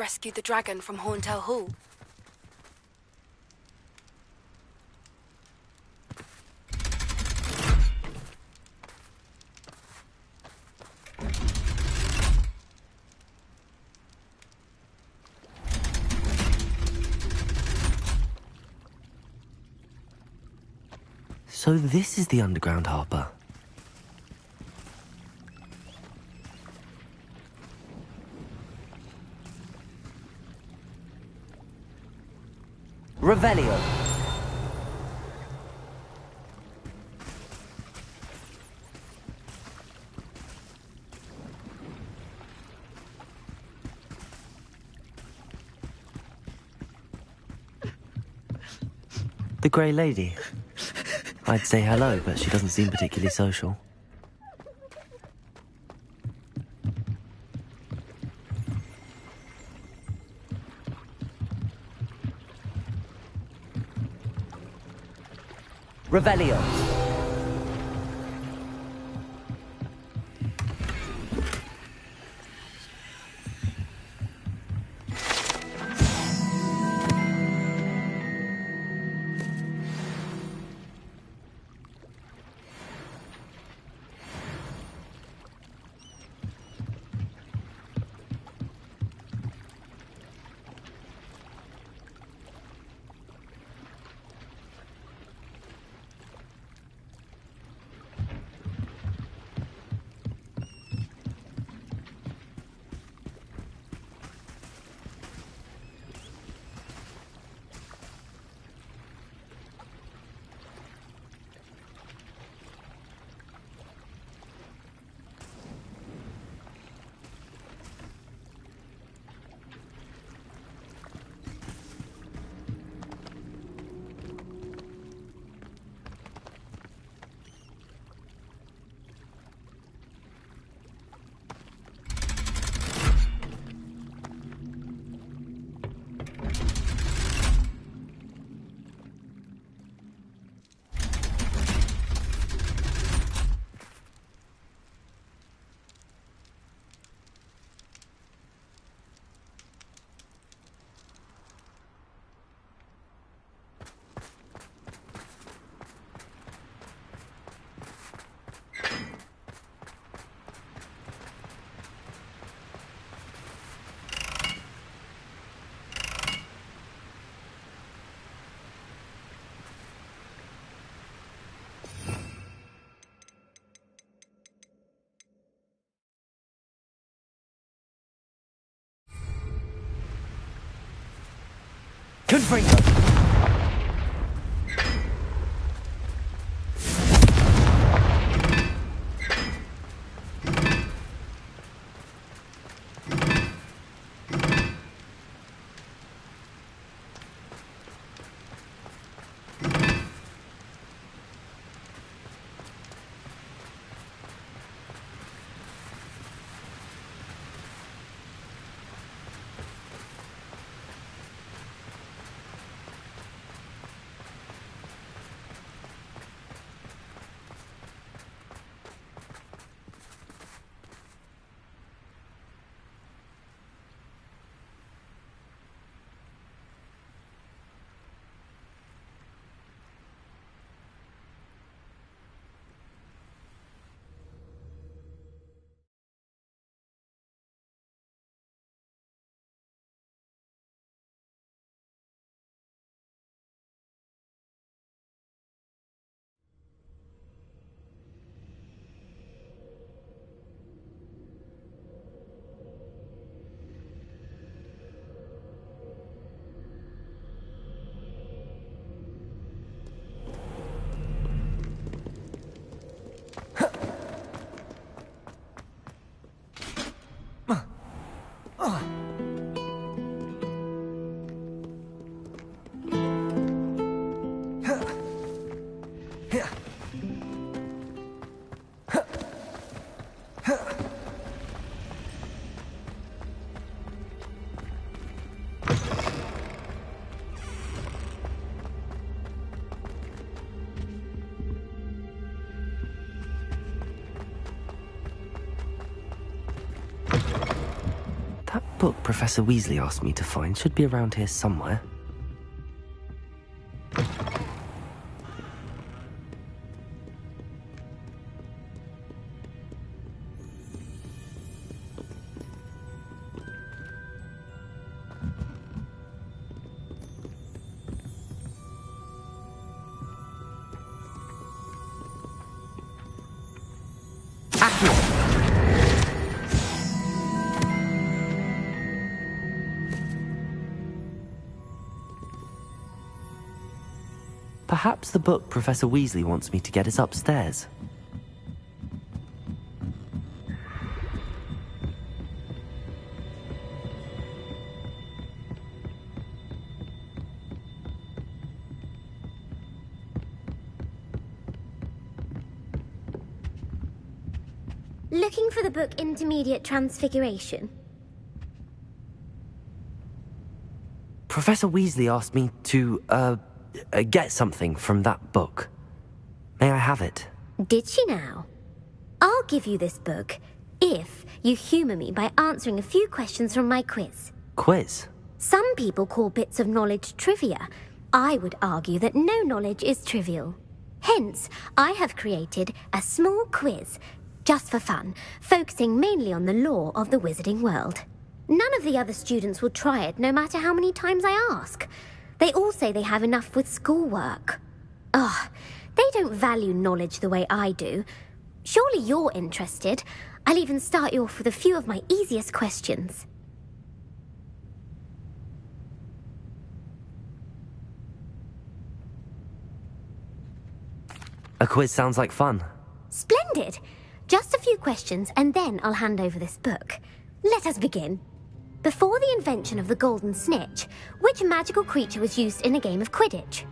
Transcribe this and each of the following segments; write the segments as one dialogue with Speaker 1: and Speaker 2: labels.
Speaker 1: rescued the dragon from Horntail Hall.
Speaker 2: So this is the underground harbour. Revelio. The Grey Lady. I'd say hello, but she doesn't seem particularly social. Revelio. Confringo. book Professor Weasley asked me to find should be around here somewhere. Perhaps the book Professor Weasley wants me to get is upstairs.
Speaker 3: Looking for the book Intermediate Transfiguration?
Speaker 2: Professor Weasley asked me to, get something from that book. May I have it?
Speaker 3: Did she now? I'll give you this book if you humour me by answering a few questions from my quiz.
Speaker 2: Quiz?
Speaker 3: Some people call bits of knowledge trivia. I would argue that no knowledge is trivial. Hence, I have created a small quiz, just for fun, focusing mainly on the lore of the wizarding world. None of the other students will try it, no matter how many times I ask. They all say they have enough with schoolwork. Ugh, they don't value knowledge the way I do. Surely you're interested. I'll even start you off with a few of my easiest questions.
Speaker 2: A quiz sounds like fun.
Speaker 3: Splendid! Just a few questions, and then I'll hand over this book. Let us begin. Before the invention of the golden snitch, which magical creature was used in a game of Quidditch?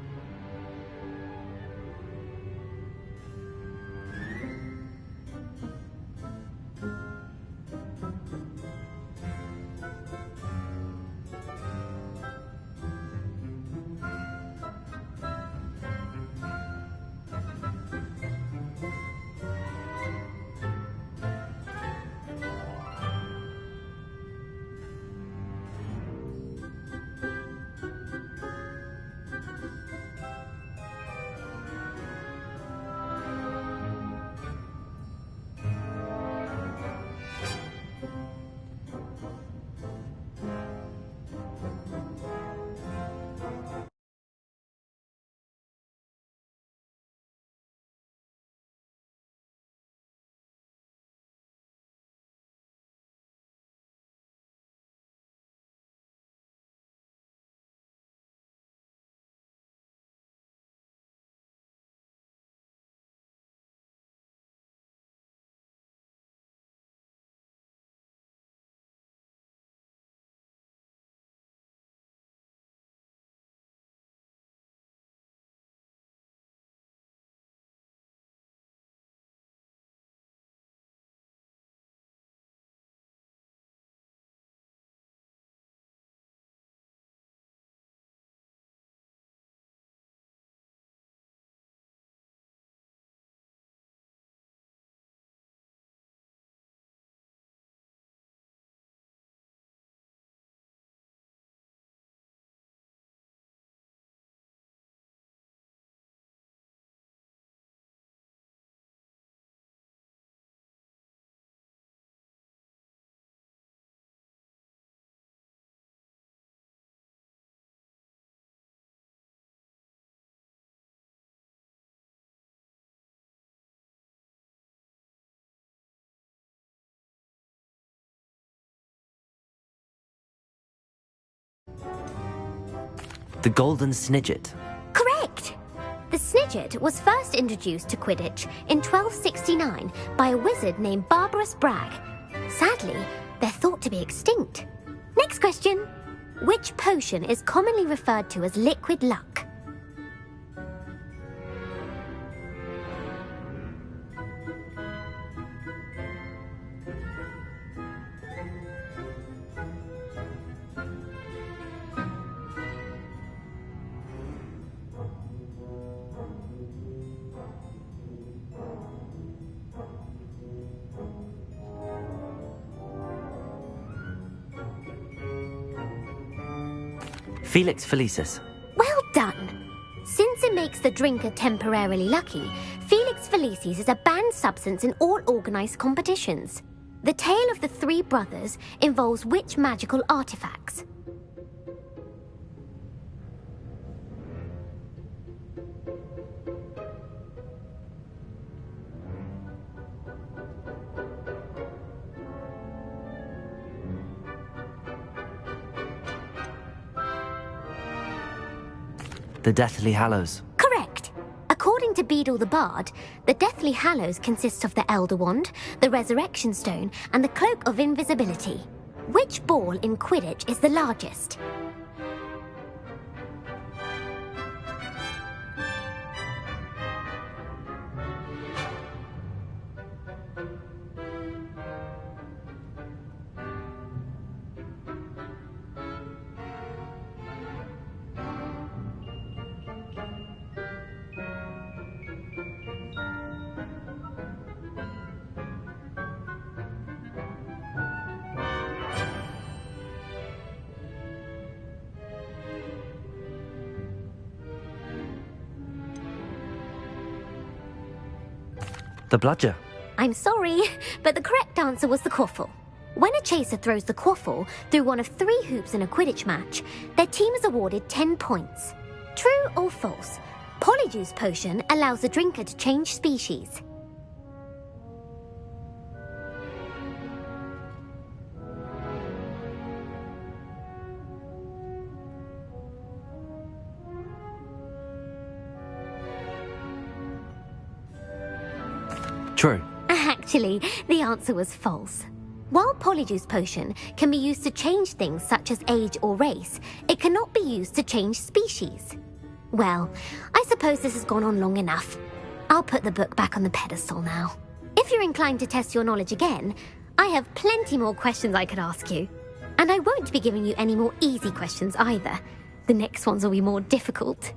Speaker 2: The golden snidget.
Speaker 3: Correct! The snidget was first introduced to Quidditch in 1269 by a wizard named Barbarous Bragg. Sadly, they're thought to be extinct. Next question. Which potion is commonly referred to as liquid luck?
Speaker 2: Felix Felicis.
Speaker 3: Well done. Since it makes the drinker temporarily lucky, Felix Felicis is a banned substance in all organised competitions. The tale of the three brothers involves which magical artifacts?
Speaker 2: The Deathly Hallows.
Speaker 3: Correct. According to Beadle the Bard, the Deathly Hallows consists of the Elder Wand, the Resurrection Stone, and the Cloak of Invisibility. Which ball in Quidditch is the largest?
Speaker 2: The Bludger.
Speaker 3: I'm sorry, but the correct answer was the quaffle. When a chaser throws the quaffle through one of 3 hoops in a Quidditch match, their team is awarded 10 points. True or false? Polyjuice Potion allows the drinker to change species.
Speaker 2: True.
Speaker 3: Actually, the answer was false. While Polyjuice Potion can be used to change things such as age or race, it cannot be used to change species. Well, I suppose this has gone on long enough. I'll put the book back on the pedestal now. If you're inclined to test your knowledge again, I have plenty more questions I could ask you. And I won't be giving you any more easy questions either. The next ones will be more difficult.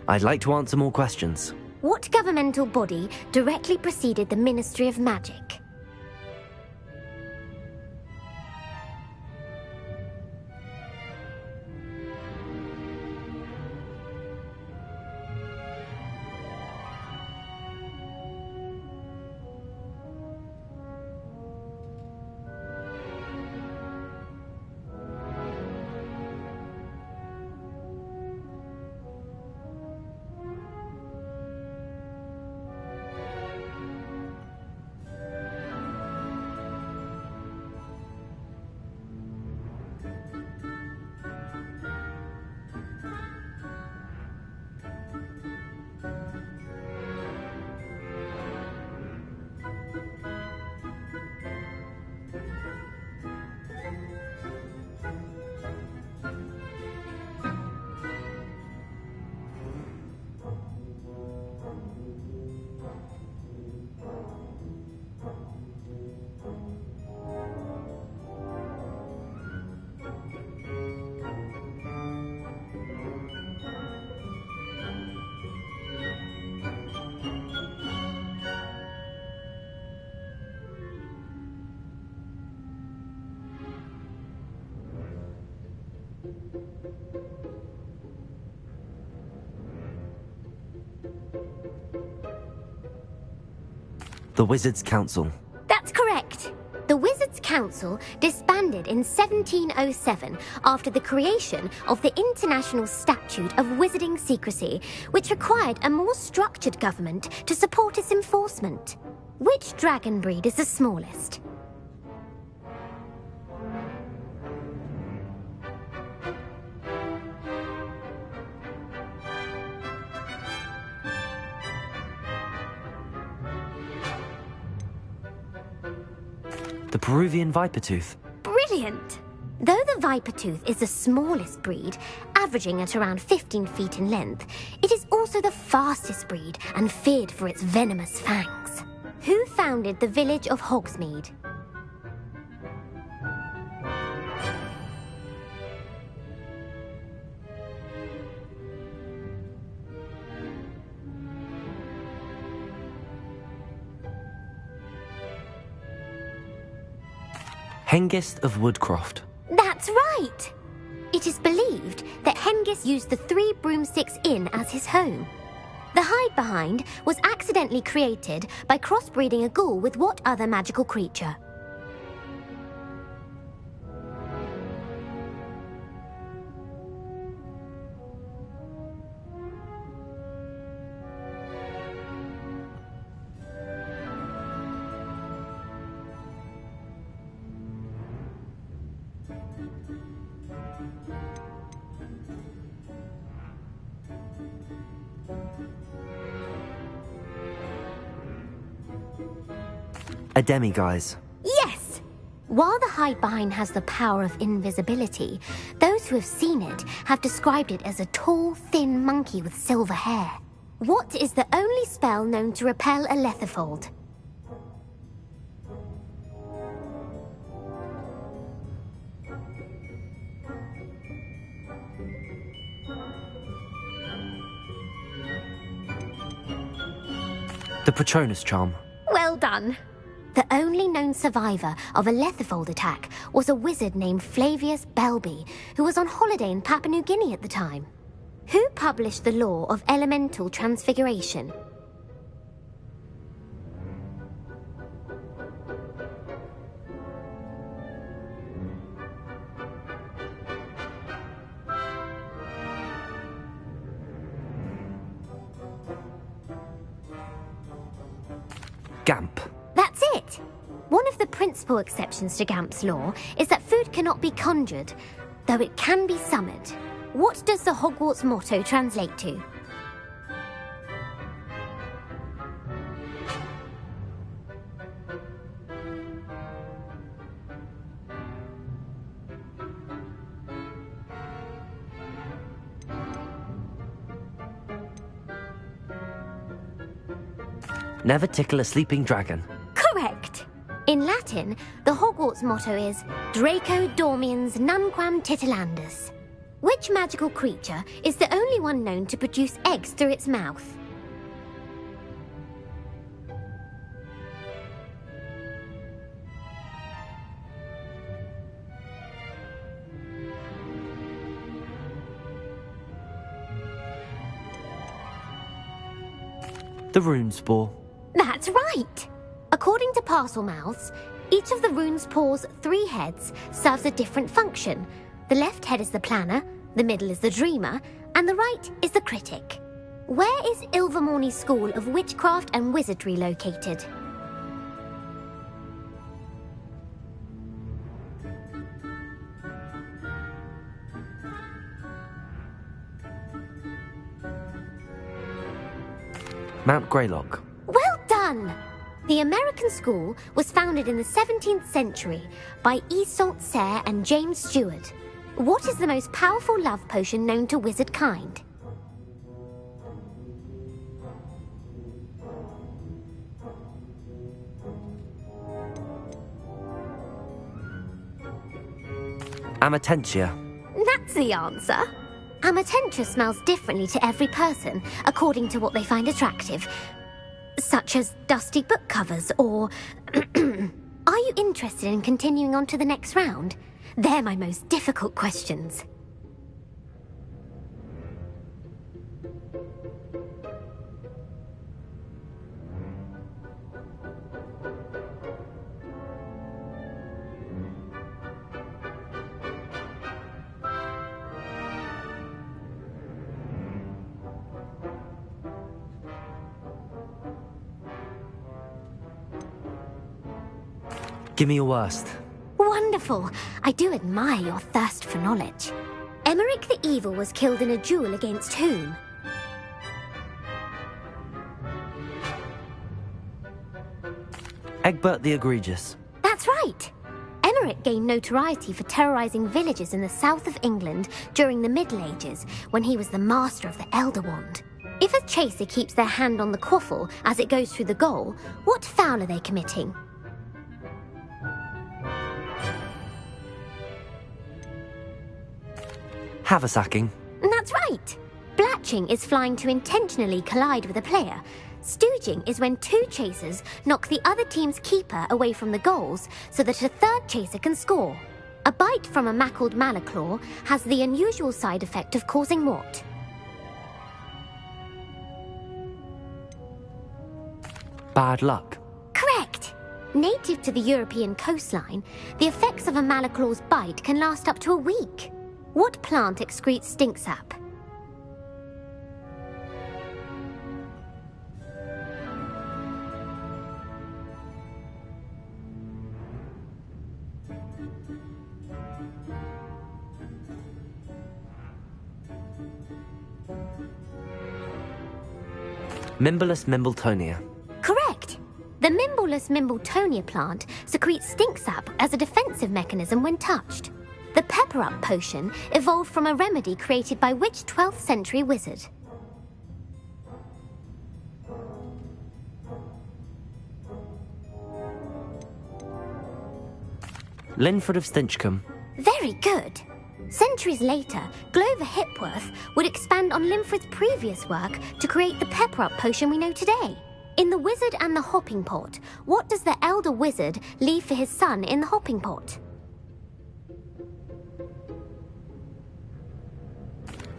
Speaker 2: I'd like to answer more questions.
Speaker 3: What governmental body directly preceded the Ministry of Magic?
Speaker 2: The Wizards' Council.
Speaker 3: That's correct. The Wizards' Council disbanded in 1707 after the creation of the International Statute of Wizarding Secrecy, which required a more structured government to support its enforcement. Which dragon breed is the smallest?
Speaker 2: The Peruvian Vipertooth.
Speaker 3: Brilliant! Though the Vipertooth is the smallest breed, averaging at around 15 feet in length, it is also the fastest breed and feared for its venomous fangs. Who founded the village of Hogsmeade?
Speaker 2: Hengist of Woodcroft.
Speaker 3: That's right! It is believed that Hengist used the Three Broomsticks Inn as his home. The hide-behind was accidentally created by crossbreeding a ghoul with what other magical creature?
Speaker 2: A demiguise.
Speaker 3: Yes! While the hide-behind has the power of invisibility, those who have seen it have described it as a tall, thin monkey with silver hair. What is the only spell known to repel a lethifold?
Speaker 2: The Patronus Charm.
Speaker 3: Well done! The only known survivor of a lethifold attack was a wizard named Flavius Belby, who was on holiday in Papua New Guinea at the time. Who published the law of elemental transfiguration?
Speaker 2: Gamp.
Speaker 3: That's it! One of the principal exceptions to Gamp's law is that food cannot be conjured, though it can be summoned. What does the Hogwarts motto translate to?
Speaker 2: Never tickle a sleeping dragon.
Speaker 3: Correct! In Latin, the Hogwarts motto is Draco Dormiens Nunquam Titilandus. Which magical creature is the only one known to produce eggs through its mouth?
Speaker 2: The Runespore.
Speaker 3: That's right! According to Parselmouths, each of the Runespore's 3 heads serves a different function. The left head is the planner, the middle is the dreamer, and the right is the critic. Where is Ilvermorny School of Witchcraft and Wizardry located?
Speaker 2: Mount Greylock.
Speaker 3: Well done! The American school was founded in the 17th century by Isolde Sayre and James Stewart. What is the most powerful love potion known to wizard kind?
Speaker 2: Amatentia.
Speaker 3: That's the answer. Amatentia smells differently to every person, according to what they find attractive, such as dusty book covers or... Are you interested in continuing on to the next round? They're my most difficult questions.
Speaker 2: Give me your worst.
Speaker 3: Wonderful. I do admire your thirst for knowledge. Emmerich the Evil was killed in a duel against whom?
Speaker 2: Egbert the Egregious.
Speaker 3: That's right. Emmerich gained notoriety for terrorizing villages in the south of England during the Middle Ages, when he was the master of the Elder Wand. If a chaser keeps their hand on the quaffle as it goes through the goal, what foul are they committing?
Speaker 2: Haversacking.
Speaker 3: That's right. Blatching is flying to intentionally collide with a player. Stooging is when two chasers knock the other team's keeper away from the goals so that a third chaser can score. A bite from a mackled malaclaw has the unusual side effect of causing what?
Speaker 2: Bad luck.
Speaker 3: Correct. Native to the European coastline, the effects of a malaclaw's bite can last up to a week. What plant excretes stink sap?
Speaker 2: Mimbolus Mimbletonia.
Speaker 3: Correct. The Mimbolus Mimbletonia plant secretes stink sap as a defensive mechanism when touched. The pepper-up potion evolved from a remedy created by which 12th century wizard?
Speaker 2: Linford of Stinchcombe.
Speaker 3: Very good. Centuries later, Glover Hipworth would expand on Linford's previous work to create the pepper-up potion we know today. In The Wizard and the Hopping Pot, what does the elder wizard leave for his son in the hopping pot?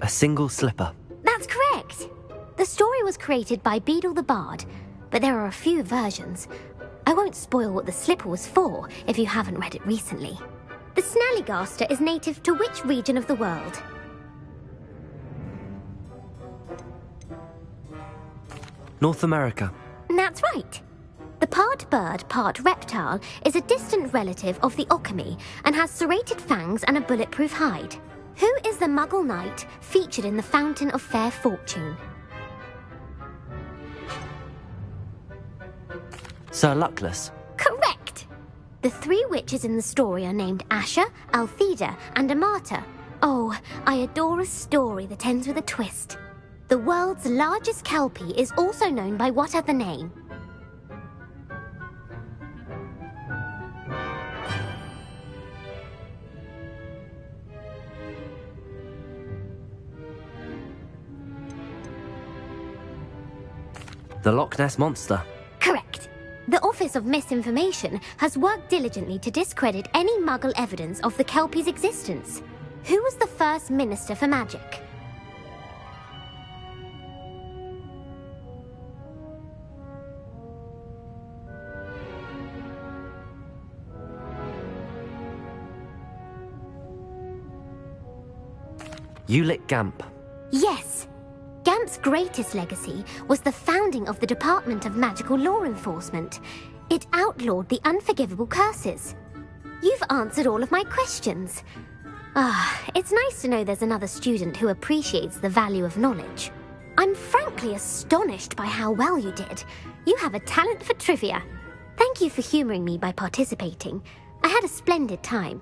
Speaker 2: A single slipper.
Speaker 3: That's correct. The story was created by Beadle the Bard, but there are a few versions. I won't spoil what the slipper was for if you haven't read it recently. The Snallygaster is native to which region of the world?
Speaker 2: North America.
Speaker 3: That's right. The part bird, part reptile is a distant relative of the Occamy and has serrated fangs and a bulletproof hide. Who is the Muggle Knight featured in the Fountain of Fair Fortune?
Speaker 2: Sir Luckless.
Speaker 3: Correct! The three witches in the story are named Asher, Altheda, and Amata. Oh, I adore a story that ends with a twist. The world's largest kelpie is also known by what other name?
Speaker 2: The Loch Ness Monster.
Speaker 3: Correct. The Office of Misinformation has worked diligently to discredit any Muggle evidence of the Kelpie's existence. Who was the first Minister for Magic?
Speaker 2: Ulick Gamp.
Speaker 3: Yes. Gamp's greatest legacy was the founding of the Department of Magical Law Enforcement. It outlawed the unforgivable curses. You've answered all of my questions. It's nice to know there's another student who appreciates the value of knowledge. I'm frankly astonished by how well you did. You have a talent for trivia. Thank you for humoring me by participating. I had a splendid time.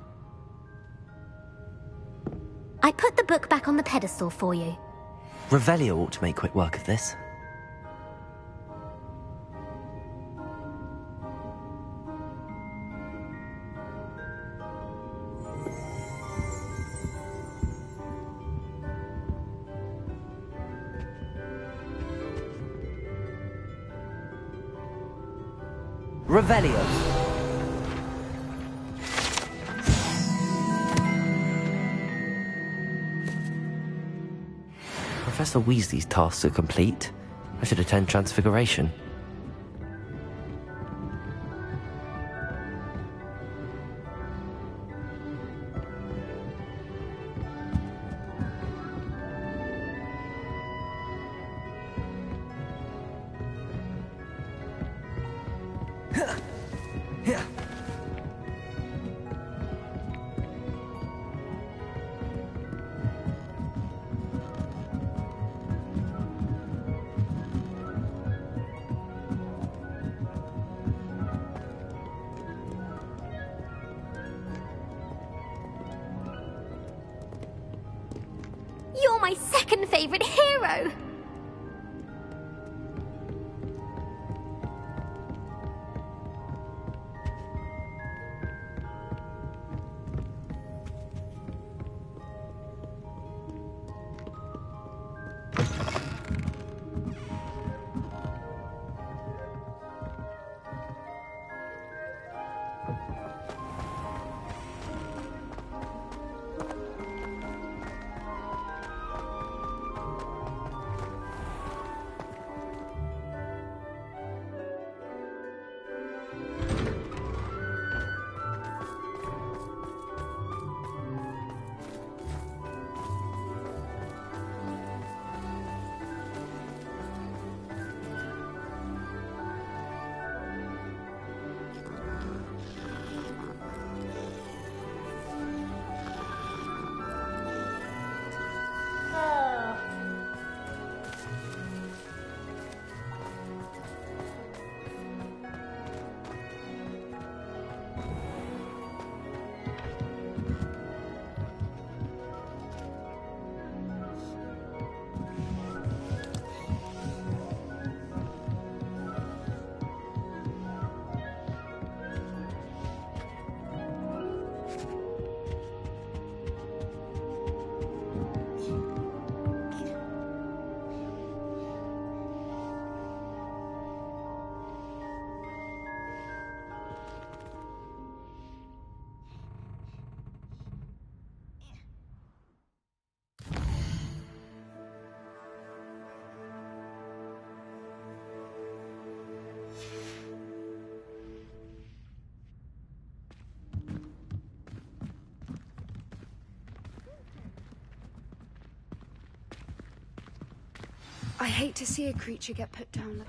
Speaker 3: I put the book back on the pedestal for you.
Speaker 2: Revelio ought to make quick work of this. Revelio. Professor Weasley's tasks are complete, I should attend Transfiguration.
Speaker 3: You're my second favorite hero!
Speaker 1: I hate to see a creature get put down like...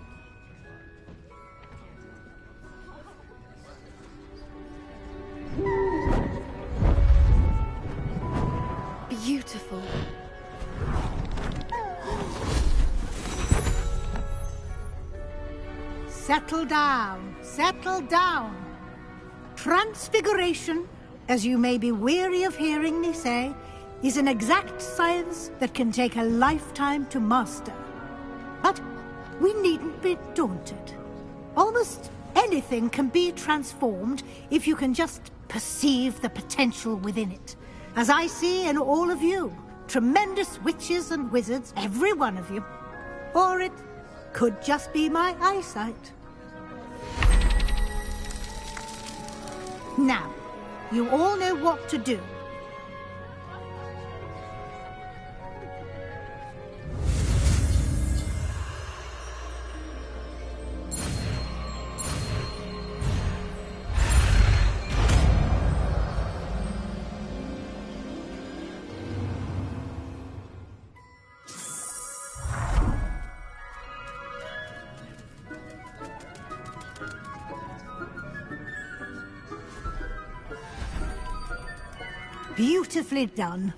Speaker 1: Beautiful.
Speaker 4: Settle down, settle down. Transfiguration, as you may be weary of hearing me say, is an exact science that can take a lifetime to master. But we needn't be daunted. Almost anything can be transformed if you can just perceive the potential within it. As I see in all of you, tremendous witches and wizards, every one of you. Or it could just be my eyesight. Now, you all know what to do. Beautifully done.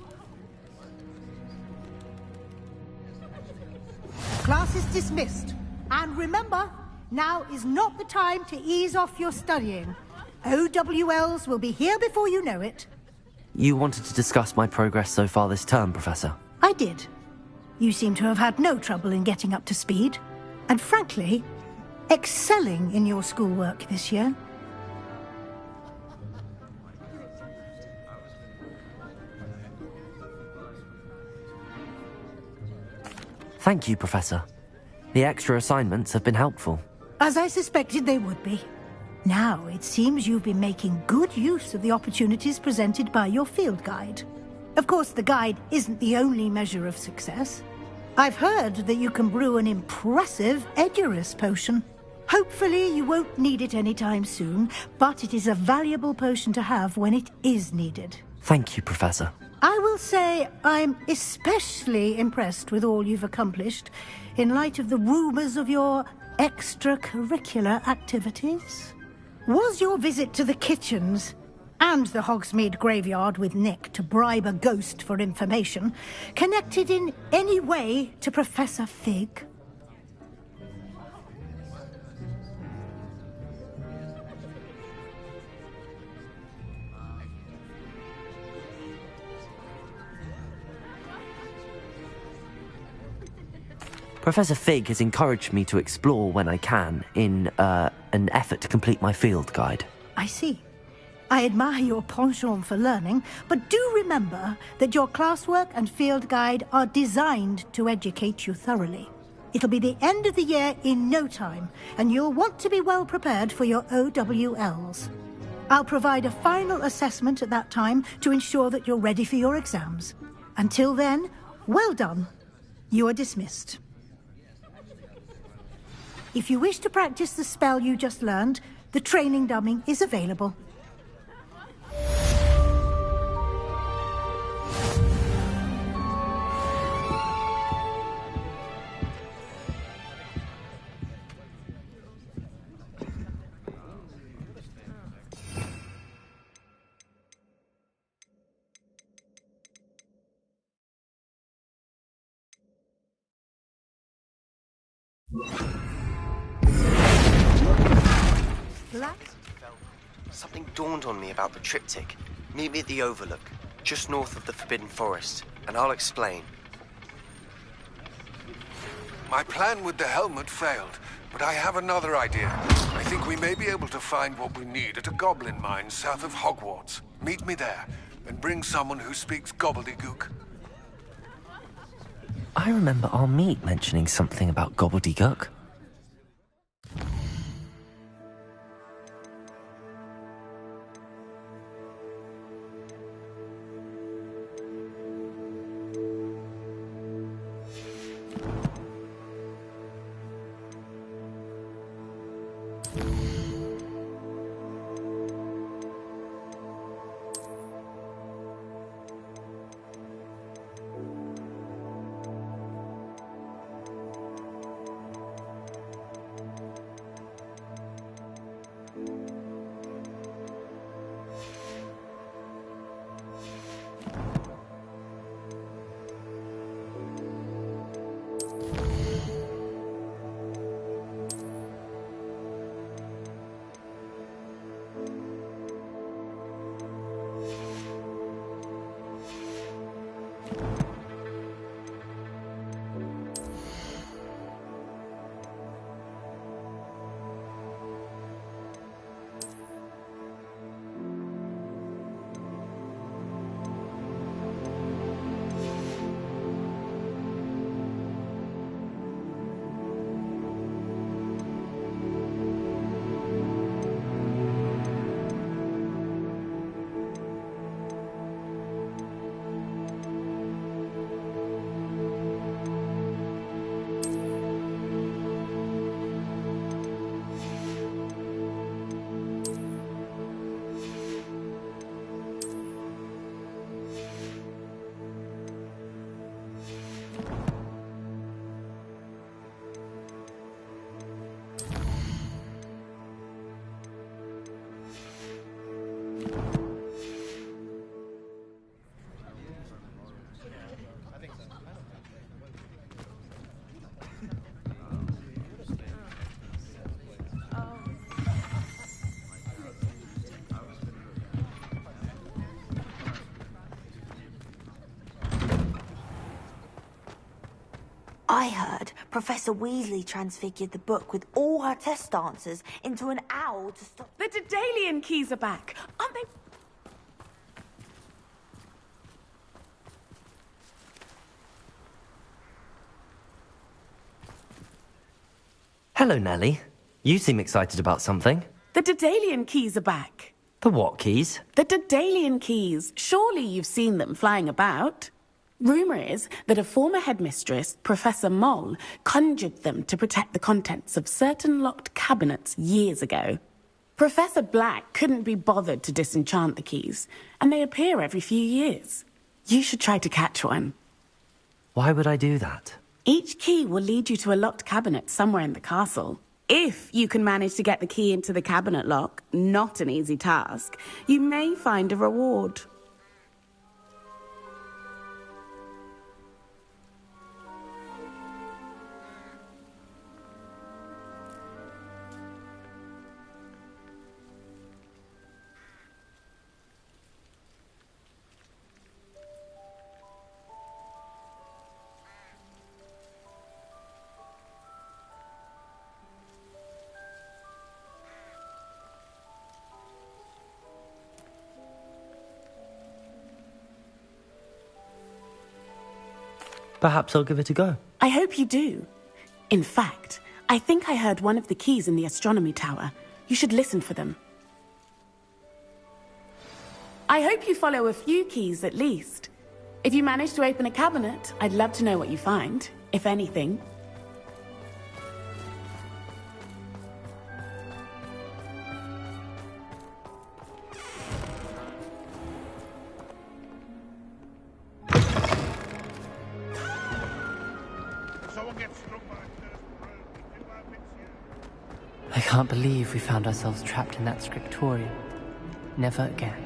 Speaker 4: Class is dismissed. And remember, now is not the time to ease off your studying. OWLs will be here before you know it.
Speaker 2: You wanted to discuss my progress so far this term, Professor?
Speaker 4: I did. You seem to have had no trouble in getting up to speed. And frankly, excelling in your schoolwork this year.
Speaker 2: Thank you, Professor. The extra assignments have been helpful.
Speaker 4: As I suspected they would be. Now, it seems you've been making good use of the opportunities presented by your field guide. Of course, the guide isn't the only measure of success. I've heard that you can brew an impressive Edurus potion. Hopefully you won't need it anytime soon, but it is a valuable potion to have when it is needed.
Speaker 2: Thank you, Professor.
Speaker 4: I will say I'm especially impressed with all you've accomplished in light of the rumours of your extracurricular activities. Was your visit to the kitchens and the Hogsmeade graveyard with Nick to bribe a ghost for information connected in any way to Professor Fig?
Speaker 2: Professor Fig has encouraged me to explore when I can in an effort to complete my field guide.
Speaker 4: I see. I admire your penchant for learning, but do remember that your classwork and field guide are designed to educate you thoroughly. It'll be the end of the year in no time, and you'll want to be well prepared for your OWLs. I'll provide a final assessment at that time to ensure that you're ready for your exams. Until then, well done. You are dismissed. If you wish to practice the spell you just learned, the training dummy is available.
Speaker 5: Something dawned on me about the triptych. Meet me at the Overlook, just north of the Forbidden Forest, and I'll explain.
Speaker 6: My plan with the helmet failed, but I have another idea. I think we may be able to find what we need at a goblin mine south of Hogwarts. Meet me there, and bring someone who speaks gobbledygook.
Speaker 2: I remember our meet mentioning something about gobbledygook.
Speaker 7: I heard Professor Weasley transfigured the book with all her test answers into an owl to stop...
Speaker 8: The Daedalian keys are back, aren't they?
Speaker 2: Hello, Nellie. You seem excited about something.
Speaker 8: The Daedalian keys are back.
Speaker 2: The what keys?
Speaker 8: The Daedalian keys. Surely you've seen them flying about. Rumour is that a former headmistress, Professor Moll, conjured them to protect the contents of certain locked cabinets years ago. Professor Black couldn't be bothered to disenchant the keys, and they appear every few years. You should try to catch one.
Speaker 2: Why would I do that?
Speaker 8: Each key will lead you to a locked cabinet somewhere in the castle. If you can manage to get the key into the cabinet lock, not an easy task, you may find a reward.
Speaker 2: Perhaps I'll give it a go.
Speaker 8: I hope you do. In fact, I think I heard one of the keys in the astronomy tower. You should listen for them. I hope you follow a few keys at least. If you manage to open a cabinet, I'd love to know what you find, if anything.
Speaker 9: I can't believe we found ourselves trapped in that scriptorium. Never again.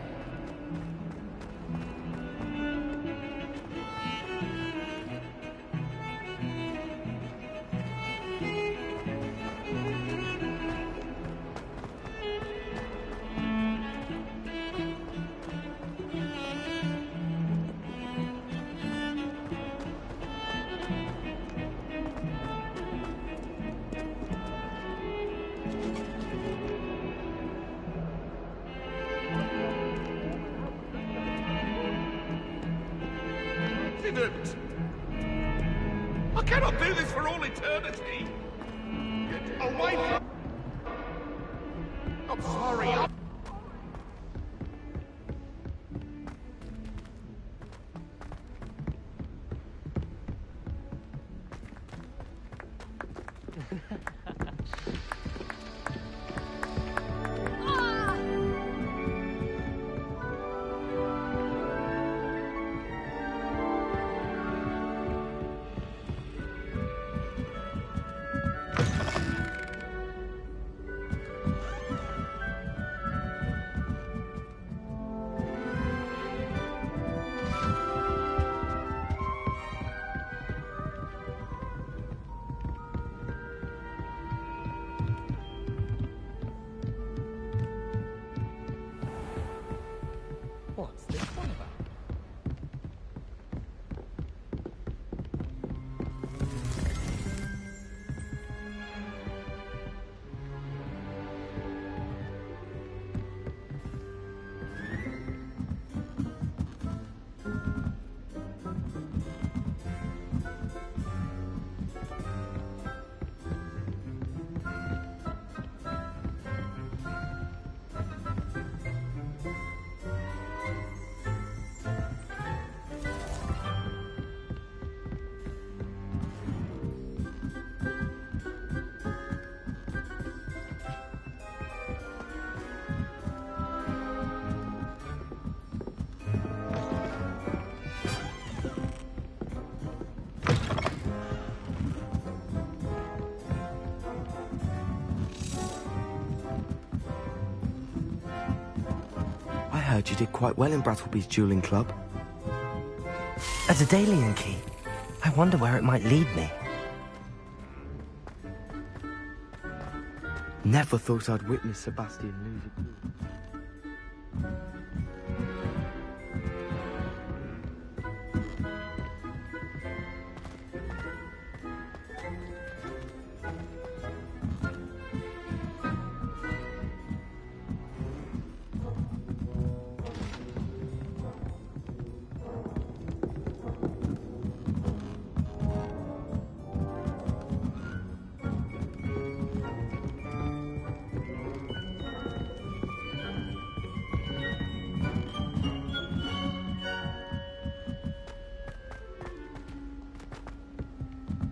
Speaker 10: I cannot do this for all eternity. Get away from... I'm sorry.
Speaker 9: What's this one about?
Speaker 11: I heard you did quite well in Brattleby's dueling club.
Speaker 2: A Daedalian key. I wonder where it might lead me.
Speaker 11: Never thought I'd witness Sebastian lose it.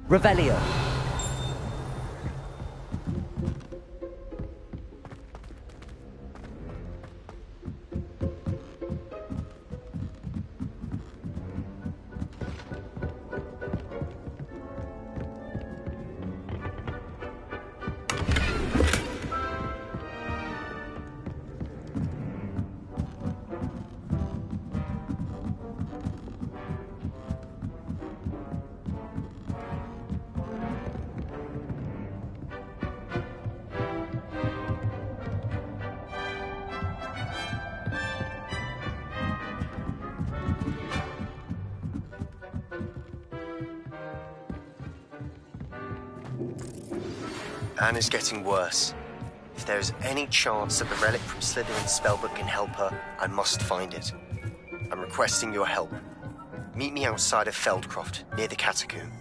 Speaker 2: Revelio.
Speaker 5: Anna's getting worse. If there is any chance that the relic from Slytherin's spellbook can help her, I must find it. I'm requesting your help. Meet me outside of Feldcroft, near the catacomb.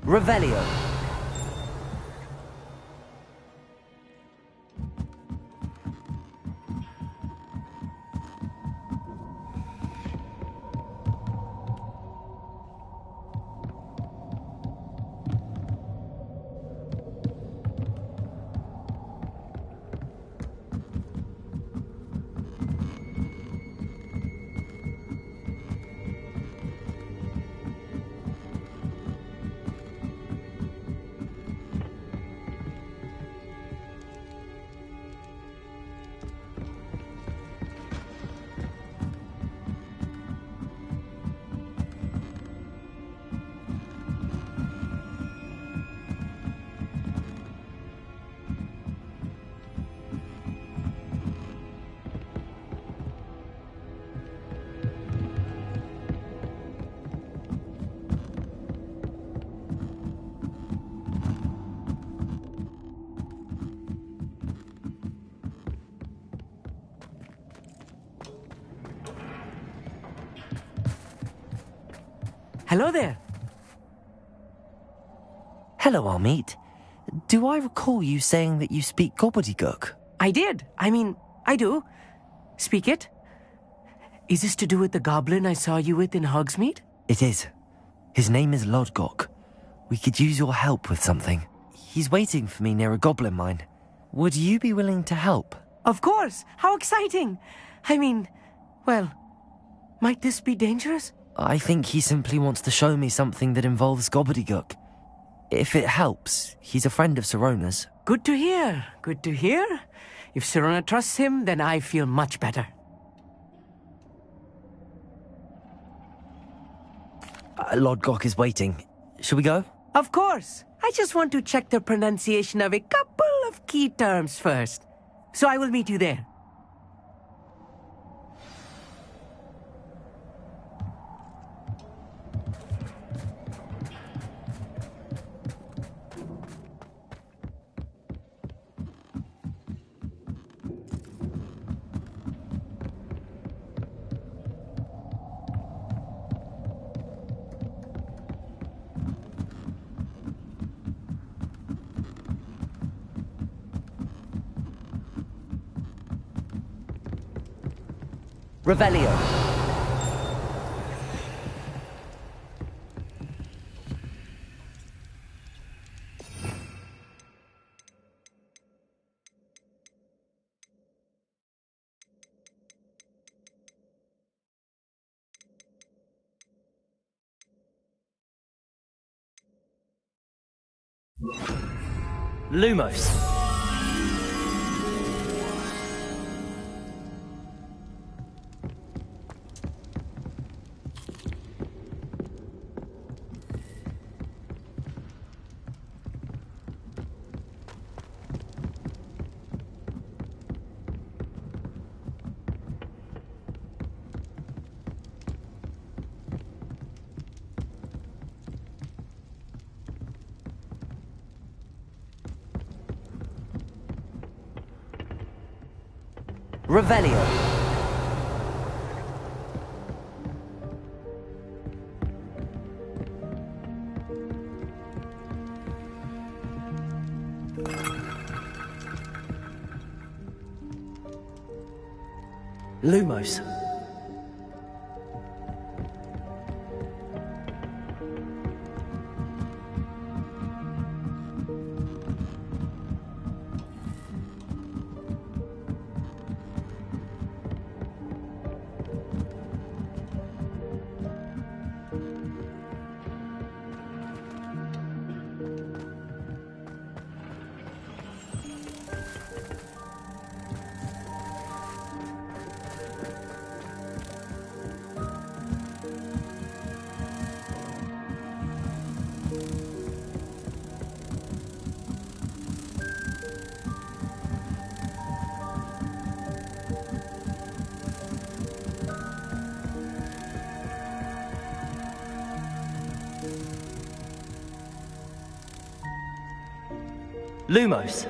Speaker 2: Revelio.
Speaker 12: Hello there.
Speaker 2: Hello, Amit. Do I recall you saying that you speak gobbledygook?
Speaker 12: I did. I do. Speak it. Is this to do with the goblin I saw you with in Hogsmeade?
Speaker 2: It is. His name is Lodgok. We could use your help with something. He's waiting for me near a goblin mine. Would you be willing to help?
Speaker 12: Of course. How exciting. Well, might this be dangerous?
Speaker 2: I think he simply wants to show me something that involves gobbledygook. If it helps, he's a friend of Sirona's.
Speaker 12: Good to hear. Good to hear. If Sirona trusts him, then I feel much better.
Speaker 2: Lodgok is waiting. Shall we go?
Speaker 12: Of course. I just want to check the pronunciation of a couple of key terms first. So I will meet you there.
Speaker 2: Revelio. Lumos. Revelio. Lumos. Lumos.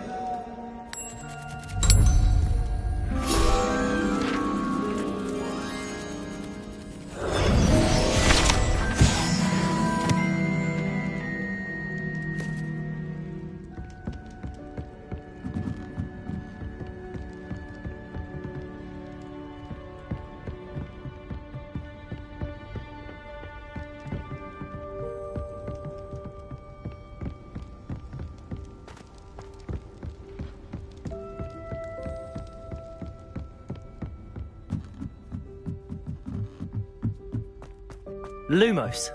Speaker 2: Lumos.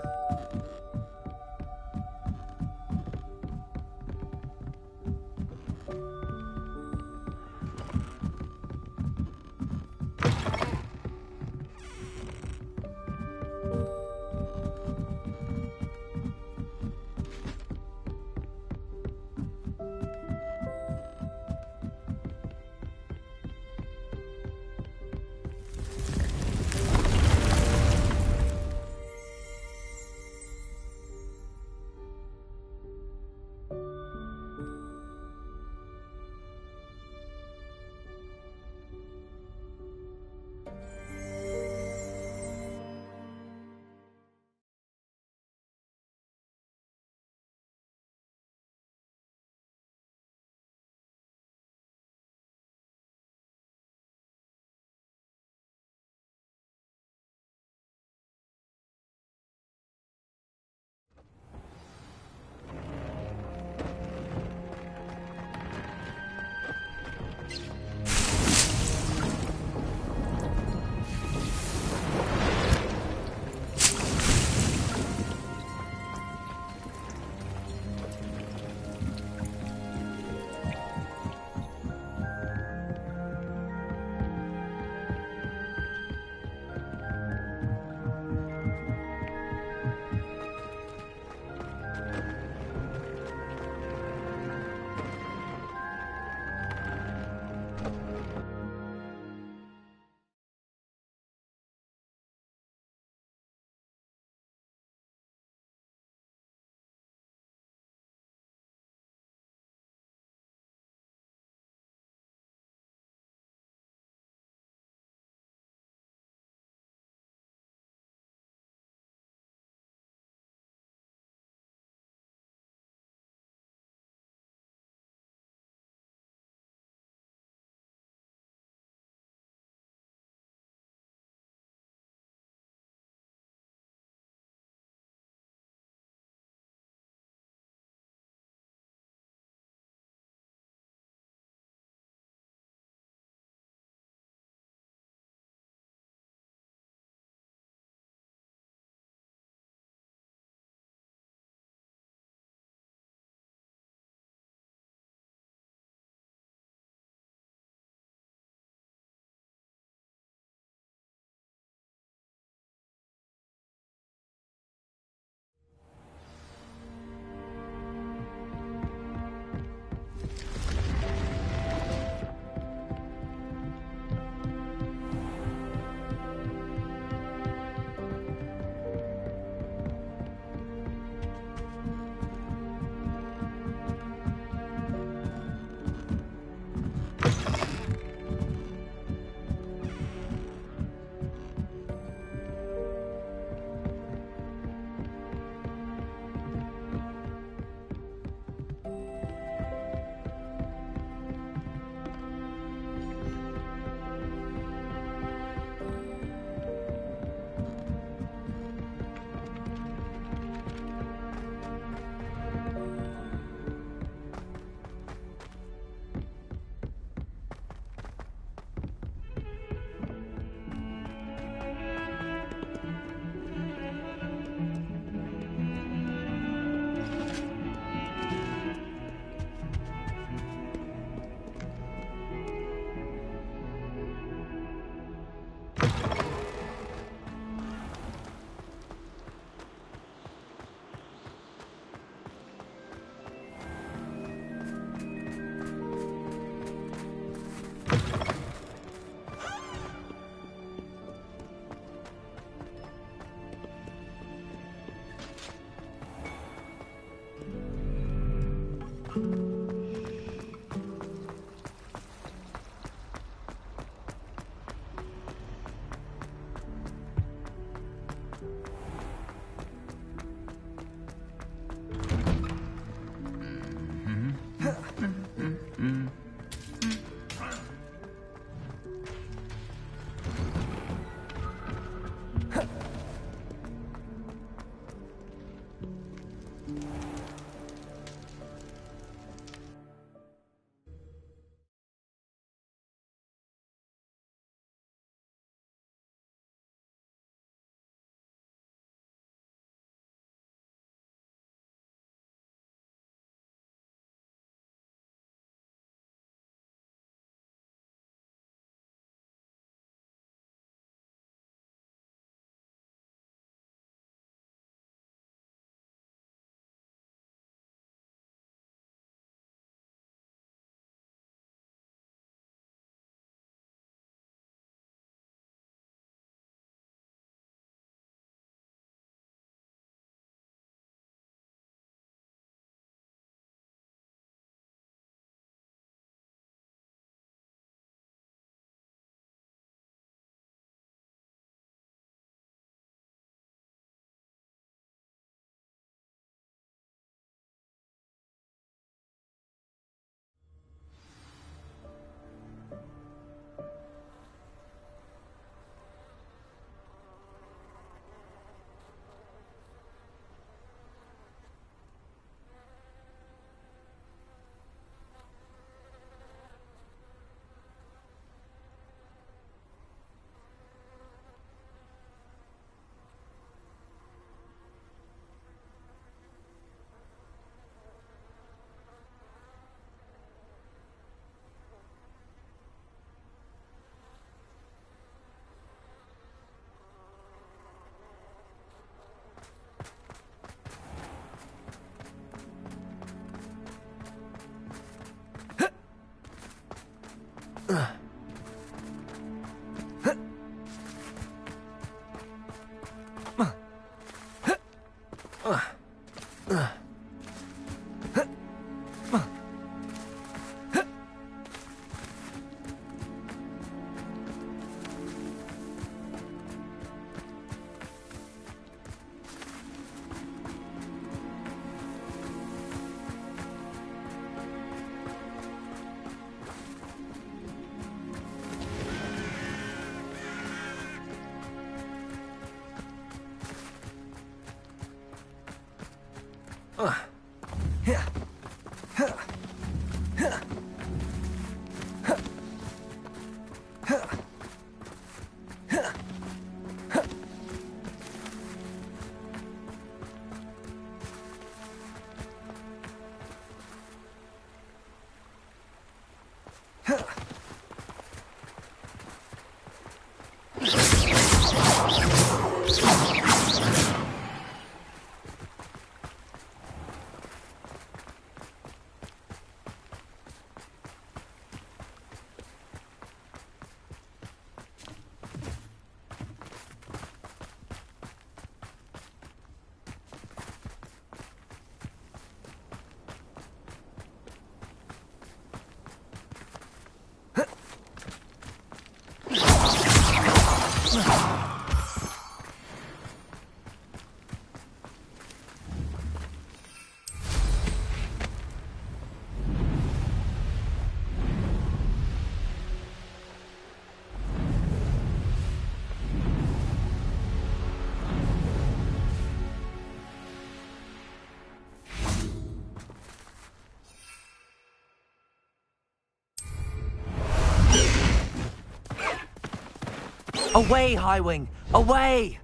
Speaker 2: Away, Highwing! Away!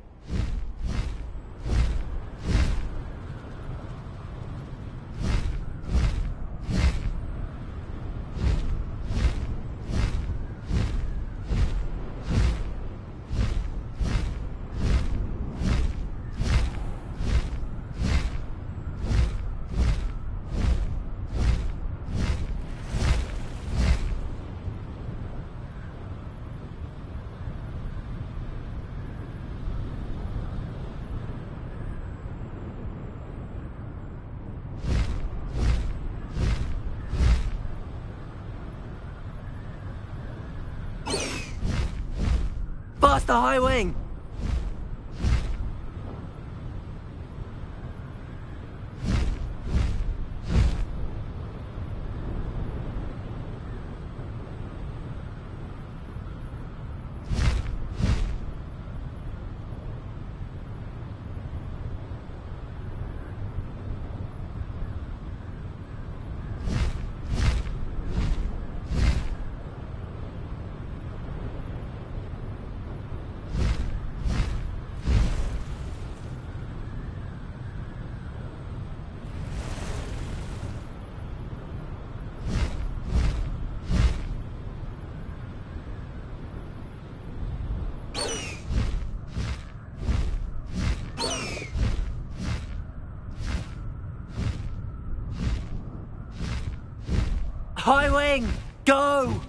Speaker 2: the High Wing! High Wing, go!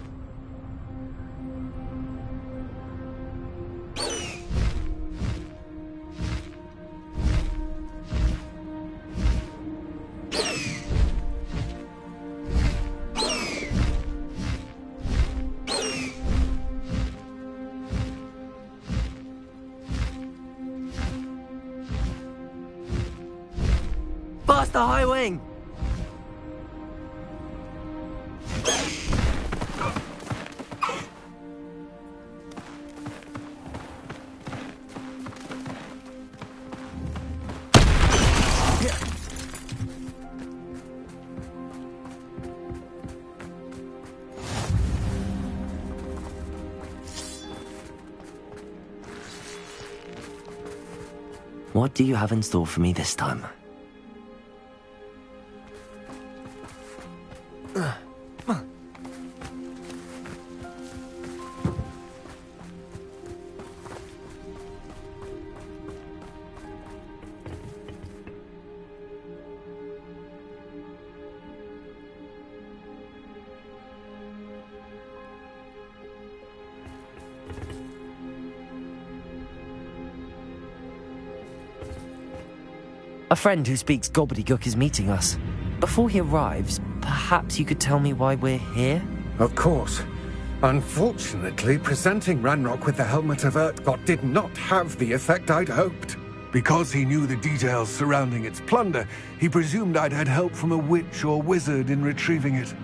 Speaker 2: Faster, High Wing! What do you have in store for me this time? A friend who speaks gobbledygook is meeting us. Before he arrives, perhaps you could tell me why we're here?
Speaker 6: Of course. Unfortunately, presenting Ranrock with the Helmet of Urtkot did not have the effect I'd hoped. Because he knew the details surrounding its plunder, he presumed I'd had help from a witch or wizard in retrieving it.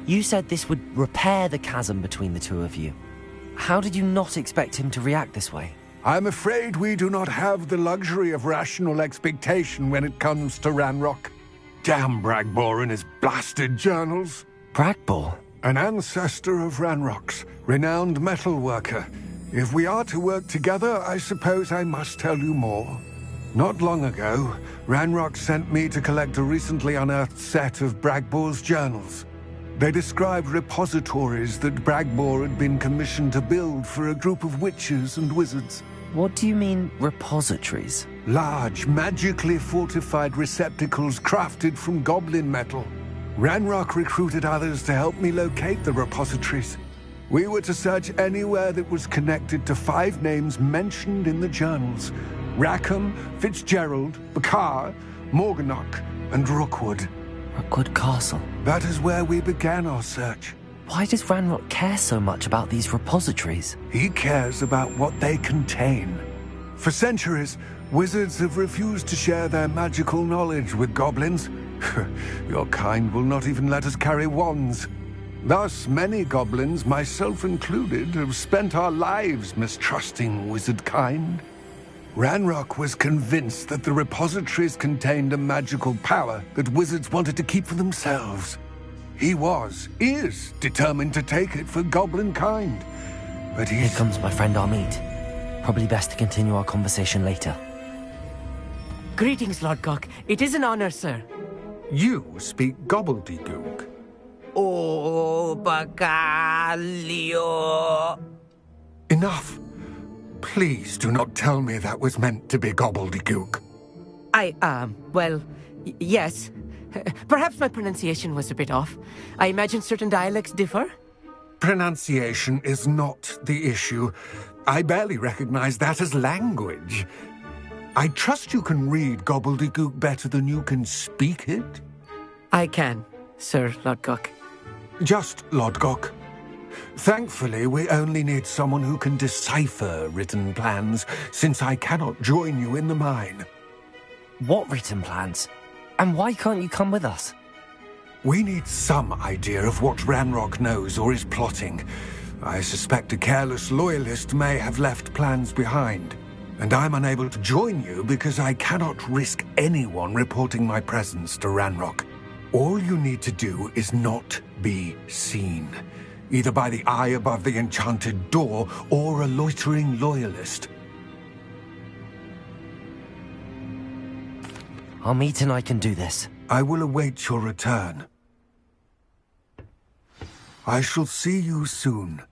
Speaker 2: You said this would repair the chasm between the two of you. How did you not expect him to react this way?
Speaker 6: I'm afraid we do not have the luxury of rational expectation when it comes to Ranrock. Damn Bragbor and his blasted journals.
Speaker 2: Bragbor?
Speaker 6: An ancestor of Ranrock's, renowned metal worker. If we are to work together, I suppose I must tell you more. Not long ago, Ranrock sent me to collect a recently unearthed set of Bragbor's journals. They described repositories that Bragbor had been commissioned to build for a group of witches and wizards.
Speaker 2: What do you mean, repositories?
Speaker 6: Large, magically fortified receptacles crafted from goblin metal. Ranrock recruited others to help me locate the repositories. We were to search anywhere that was connected to 5 names mentioned in the journals: Rackham, Fitzgerald, Bakar, Morganach, and Rookwood.
Speaker 2: Rookwood Castle.
Speaker 6: That is where we began our search.
Speaker 2: Why does Ranrock care so much about these repositories?
Speaker 6: He cares about what they contain. For centuries, wizards have refused to share their magical knowledge with goblins. Your kind will not even let us carry wands. Thus, many goblins, myself included, have spent our lives mistrusting wizard kind. Ranrock was convinced that the repositories contained a magical power that wizards wanted to keep for themselves. He is determined to take it for goblin kind. But
Speaker 2: Here comes my friend Armid. Probably best to continue our conversation later.
Speaker 12: Greetings, Lord Gok. It is an honor, sir.
Speaker 6: You speak gobbledygook.
Speaker 12: Oh, Bacalio.
Speaker 6: Enough. Please do not tell me that was meant to be gobbledygook.
Speaker 12: Yes. Perhaps my pronunciation was a bit off. I imagine certain dialects differ.
Speaker 6: Pronunciation is not the issue. I barely recognize that as language. I trust you can read gobbledygook better than you can speak it?
Speaker 12: I can, Sir Lodgok.
Speaker 6: Just Lodgok. Thankfully, we only need someone who can decipher written plans, since I cannot join you in the mine.
Speaker 2: What written plans? And why can't you come with us?
Speaker 6: We need some idea of what Ranrock knows or is plotting. I suspect a careless loyalist may have left plans behind. And I'm unable to join you because I cannot risk anyone reporting my presence to Ranrock. All you need to do is not be seen, either by the eye above the enchanted door or a loitering loyalist.
Speaker 2: Amit and I can do this.
Speaker 6: I will await your return. I shall see you soon.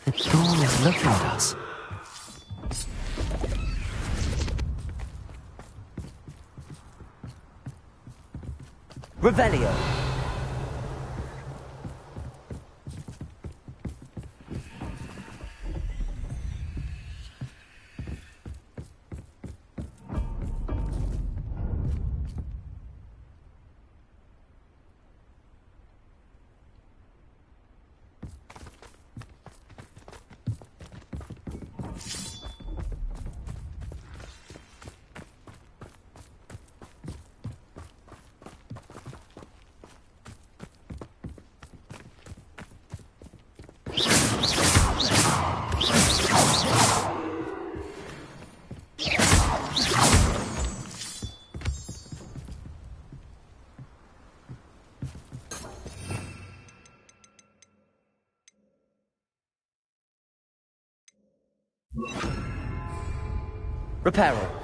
Speaker 2: The door is looking at us. Revelio. Reparo.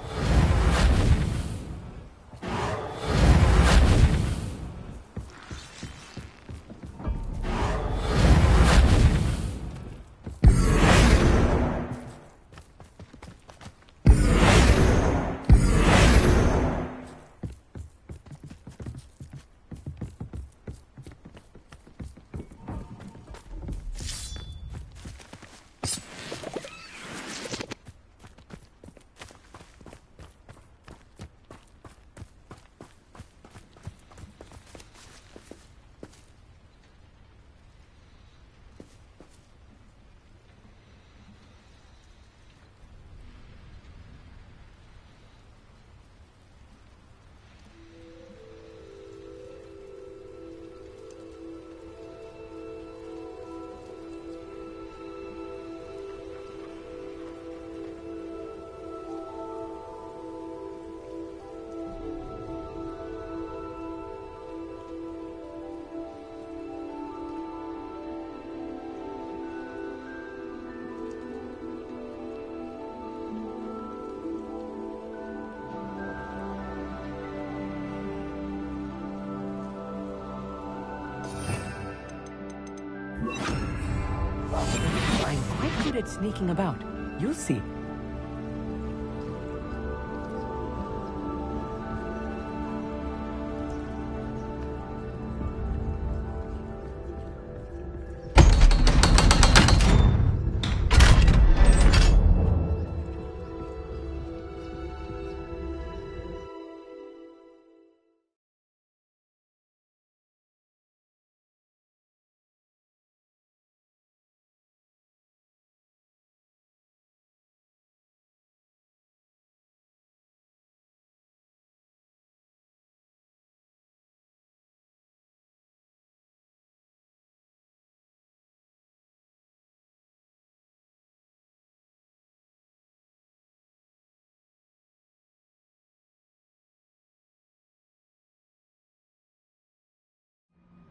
Speaker 12: I'm quite good at sneaking about. You'll see.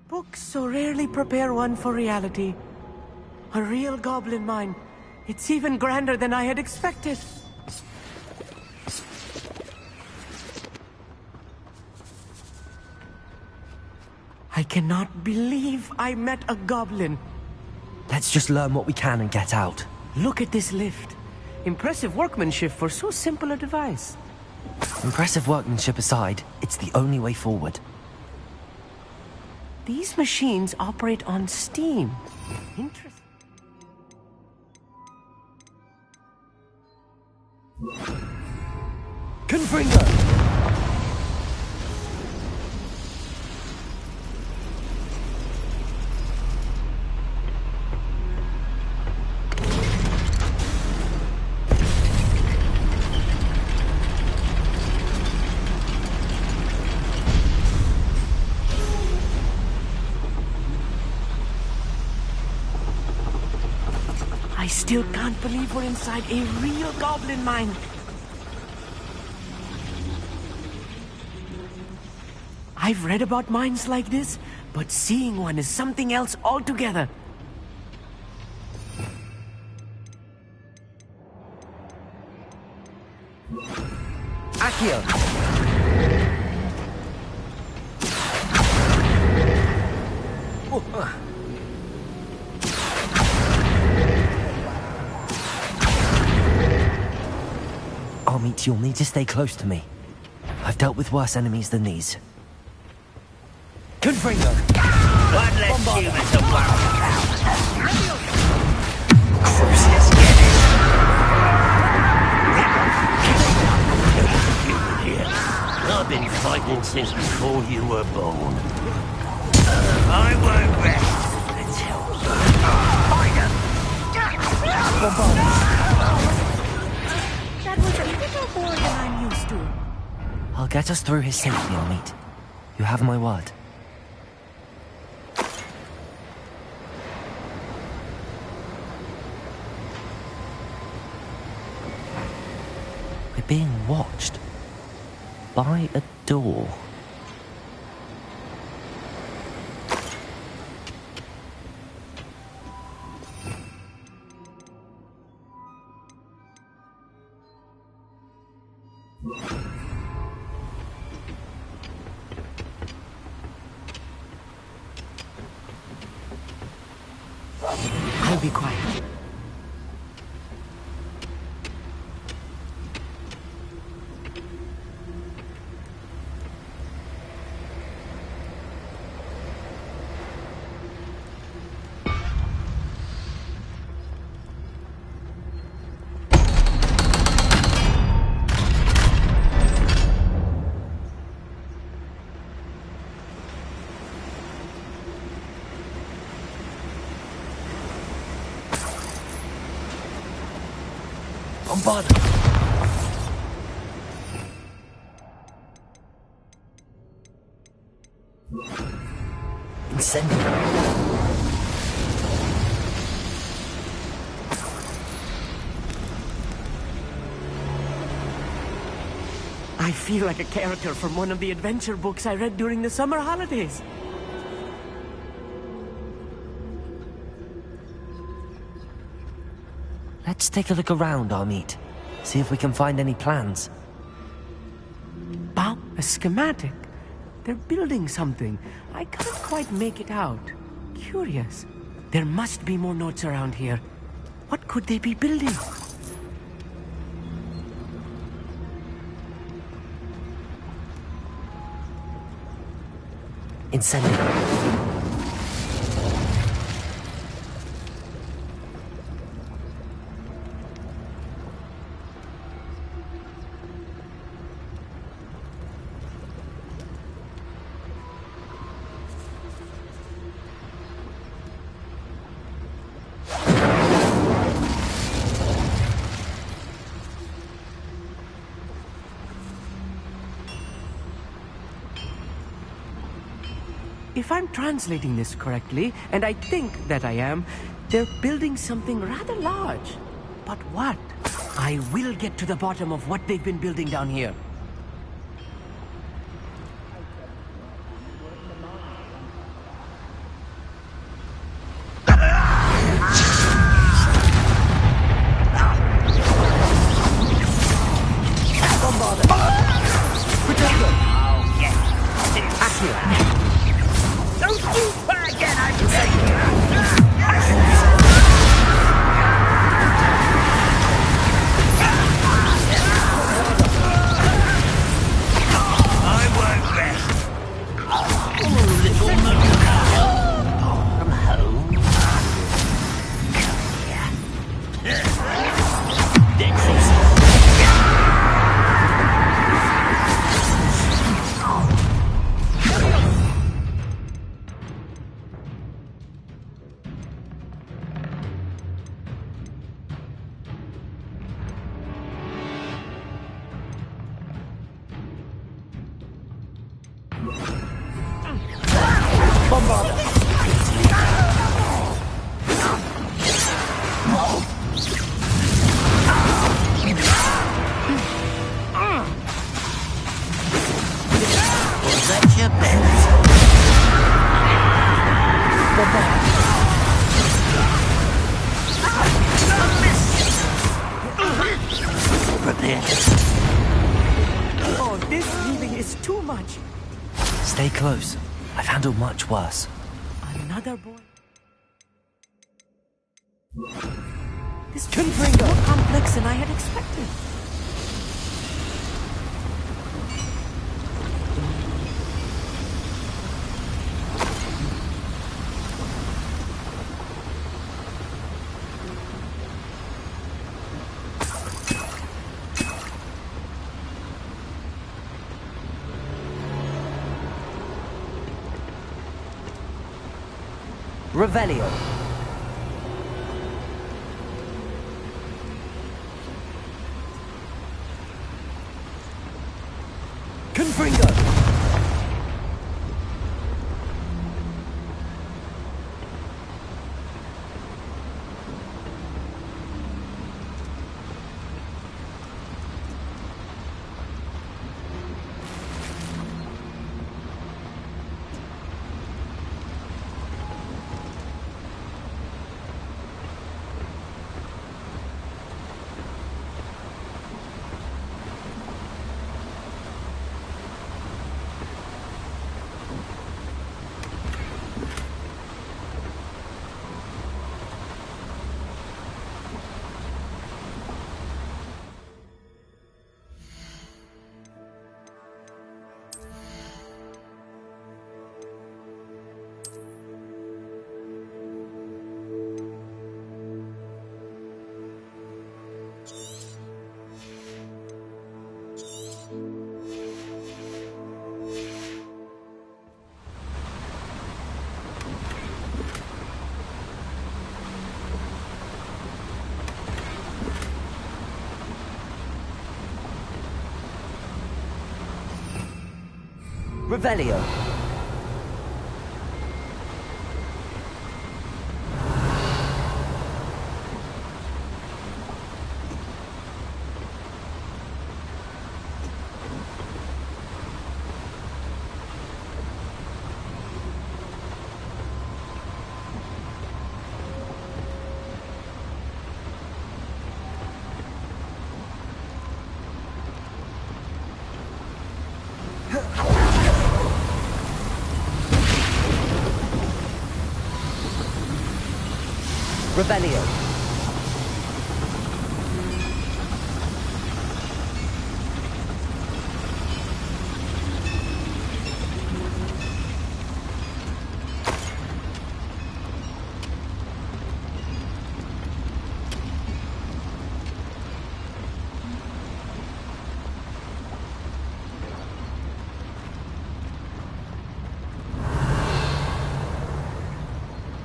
Speaker 12: Books so rarely prepare one for reality. A real goblin mine. It's even grander than I had expected. I cannot believe I met a goblin.
Speaker 2: Let's just learn what we can and get out.
Speaker 12: Look at this lift. Impressive workmanship for so simple a device.
Speaker 2: Impressive workmanship aside, it's the only way forward.
Speaker 12: These machines operate on steam. Interesting.
Speaker 2: Confringo!
Speaker 12: I still can't believe we're inside a real goblin mine. I've read about mines like this, but seeing one is something else altogether.
Speaker 2: Accio! Amit, you'll need to stay close to me. I've dealt with worse enemies than these. Confringo!
Speaker 13: One less human to worry about. I've been fighting since before you were born. I won't rest until...
Speaker 4: That was a little more than I'm used to.
Speaker 2: I'll get us through his safety, Amit. You have my word. We're being watched. By a door.
Speaker 12: I'll be quiet.
Speaker 2: Bombard! Incendio!
Speaker 12: I feel like a character from one of the adventure books I read during the summer holidays.
Speaker 2: Let's take a look around, Amit. See if we can find any plans.
Speaker 12: Wow, a schematic. They're building something. I can't quite make it out. Curious. There must be more notes around here. What could they be building?
Speaker 2: Incendio.
Speaker 12: If I'm translating this correctly, and I think that I am, they're building something rather large. But what? I will get to the bottom of what they've been building down here. here.
Speaker 13: Don't you try again, I say! I work best. Oh, little Manuka. From home.
Speaker 12: Oh, this healing is too much.
Speaker 2: Stay close. I've handled much worse.
Speaker 12: Another boy. This is more complex than I had expected.
Speaker 2: Revelio.
Speaker 12: Confringo.
Speaker 2: Revelio. Revelio.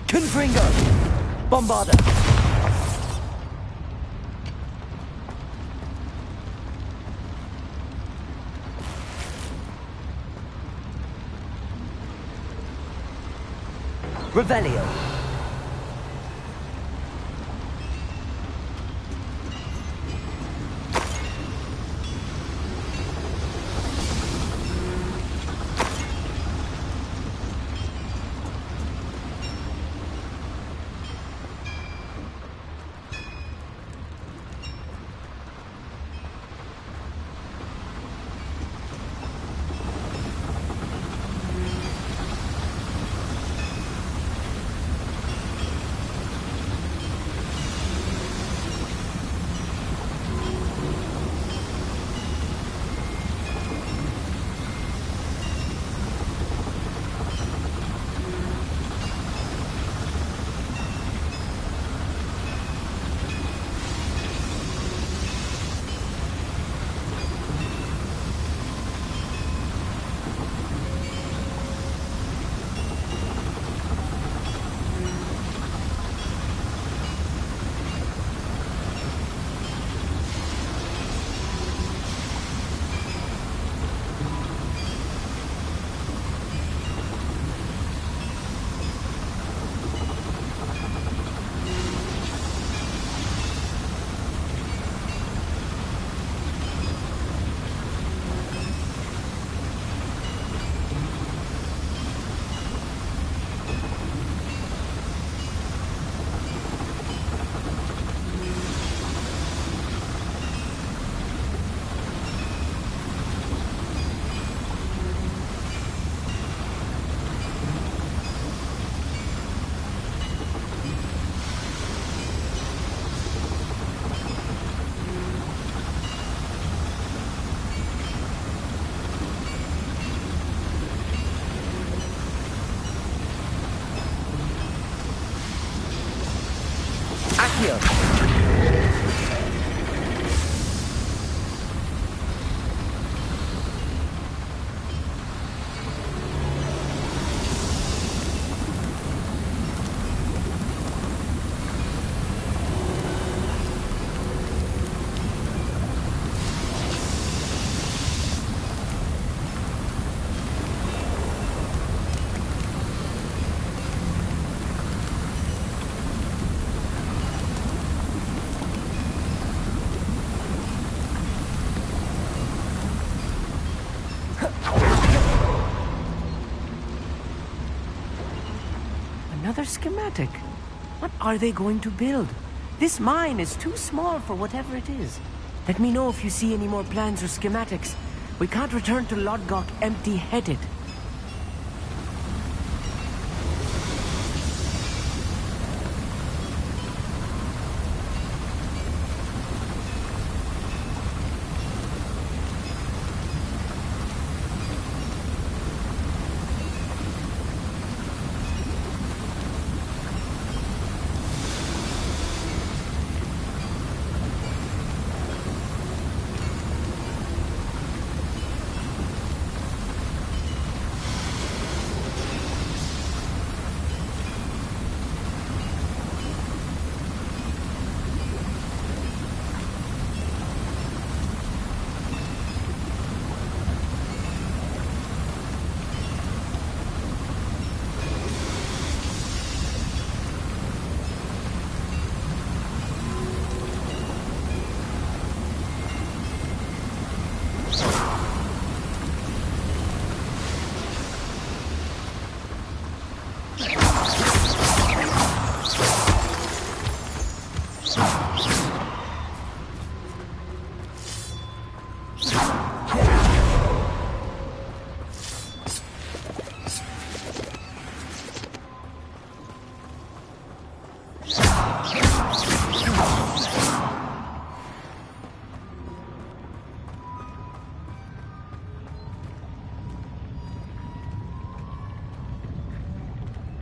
Speaker 12: Confringo. Bombarda.
Speaker 2: Revelio. Accio!
Speaker 12: Another schematic. What are they going to build? This mine is too small for whatever it is. Let me know if you see any more plans or schematics. We can't return to Lodgok empty-headed.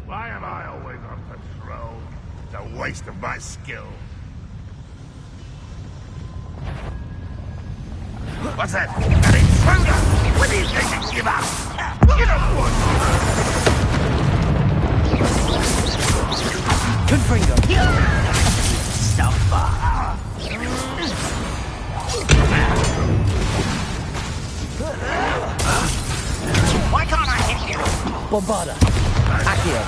Speaker 10: Why am I always on patrol? It's a waste of my skill. What's that? An intruder! When do you think you give up? You don't want
Speaker 2: Confringo!
Speaker 13: Why can't I hit you?
Speaker 2: Bombarda! Accio!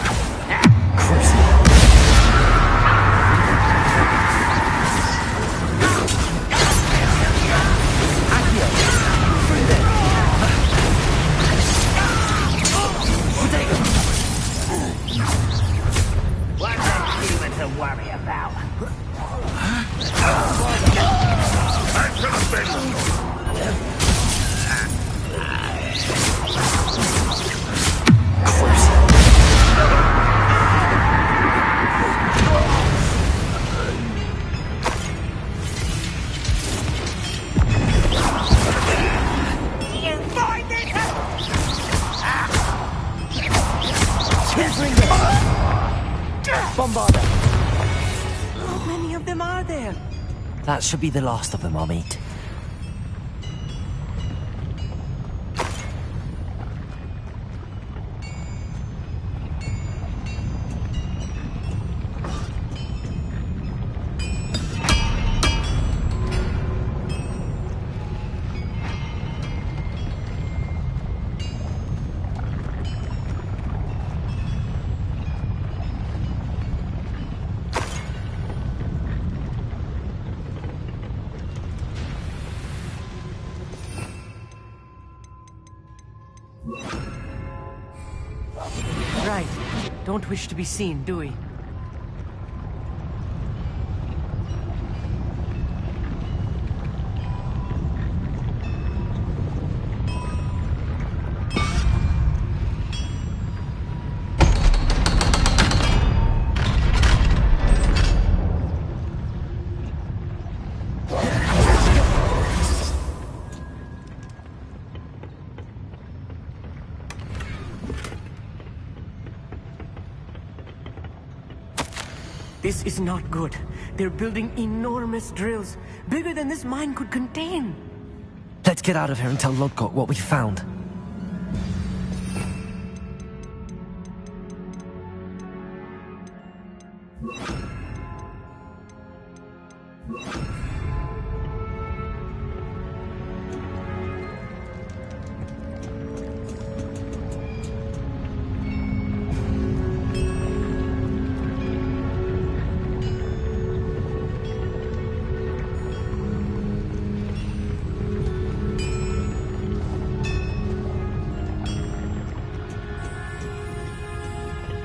Speaker 13: What's that demon to worry about?
Speaker 10: I'm gonna bend.
Speaker 2: Bombarda!
Speaker 12: How many of them are there?
Speaker 2: That should be the last of them, I'll meet.
Speaker 12: Right. Don't wish to be seen, do we? This is not good. They're building enormous drills, bigger than this mine could contain.
Speaker 2: Let's get out of here and tell Lodgok what we found.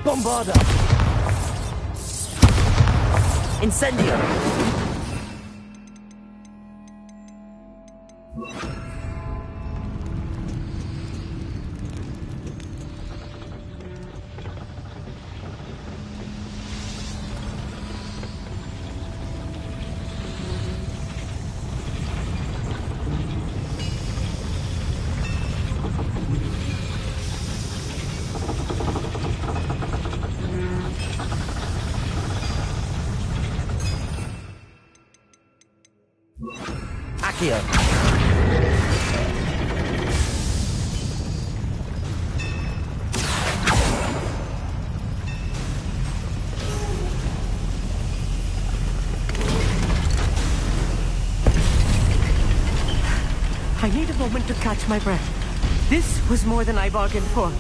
Speaker 2: Bombarda! Incendio! Accio.
Speaker 12: I need a moment to catch my breath. This was more than I bargained for.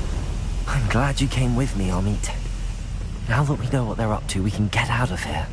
Speaker 2: I'm glad you came with me, Amit. Now that we know what they're up to, we can get out of here.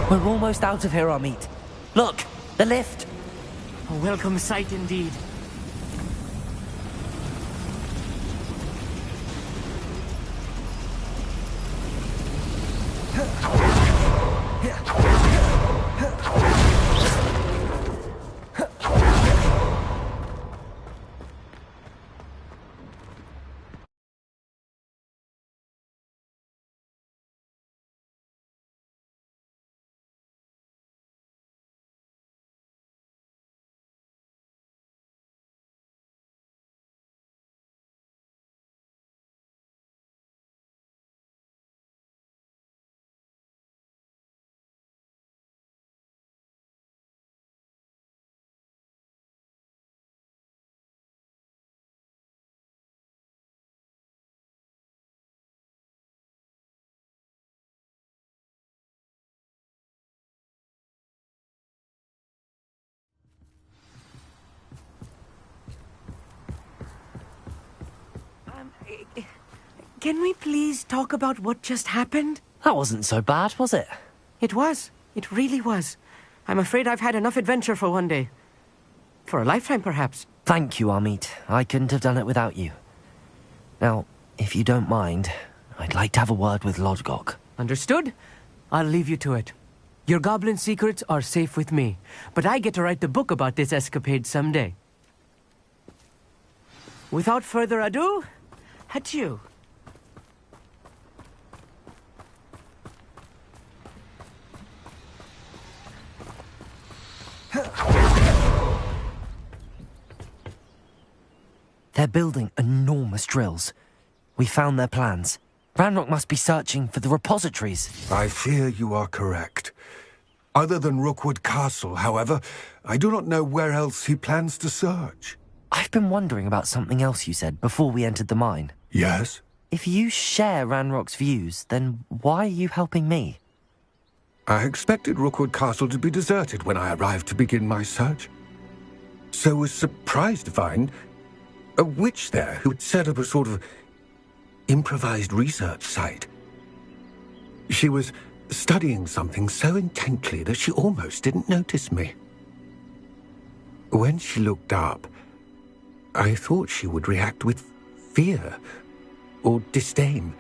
Speaker 2: We're almost out of here, Amit. Look, the lift.
Speaker 12: A welcome sight indeed. Can we please talk about what just happened?
Speaker 2: That wasn't so bad, was it?
Speaker 12: It was. It really was. I'm afraid I've had enough adventure for one day. For a lifetime, perhaps.
Speaker 2: Thank you, Amit. I couldn't have done it without you. Now, if you don't mind, I'd like to have a word with Lodgok.
Speaker 12: Understood? I'll leave you to it. Your goblin secrets are safe with me, but I get to write the book about this escapade someday. Without further ado, adieu.
Speaker 2: They're building enormous drills. We found their plans. Ranrock must be searching for the repositories.
Speaker 6: I fear you are correct. Other than Rookwood Castle, however, I do not know where else he plans to search.
Speaker 2: I've been wondering about something else you said before we entered the mine.
Speaker 6: Yes?
Speaker 2: If you share Ranrock's views, then why are you helping me?
Speaker 6: I expected Rookwood Castle to be deserted when I arrived to begin my search. So was surprised to find a witch there who had set up a sort of improvised research site. She was studying something so intently that she almost didn't notice me. When she looked up, I thought she would react with fear or disdain.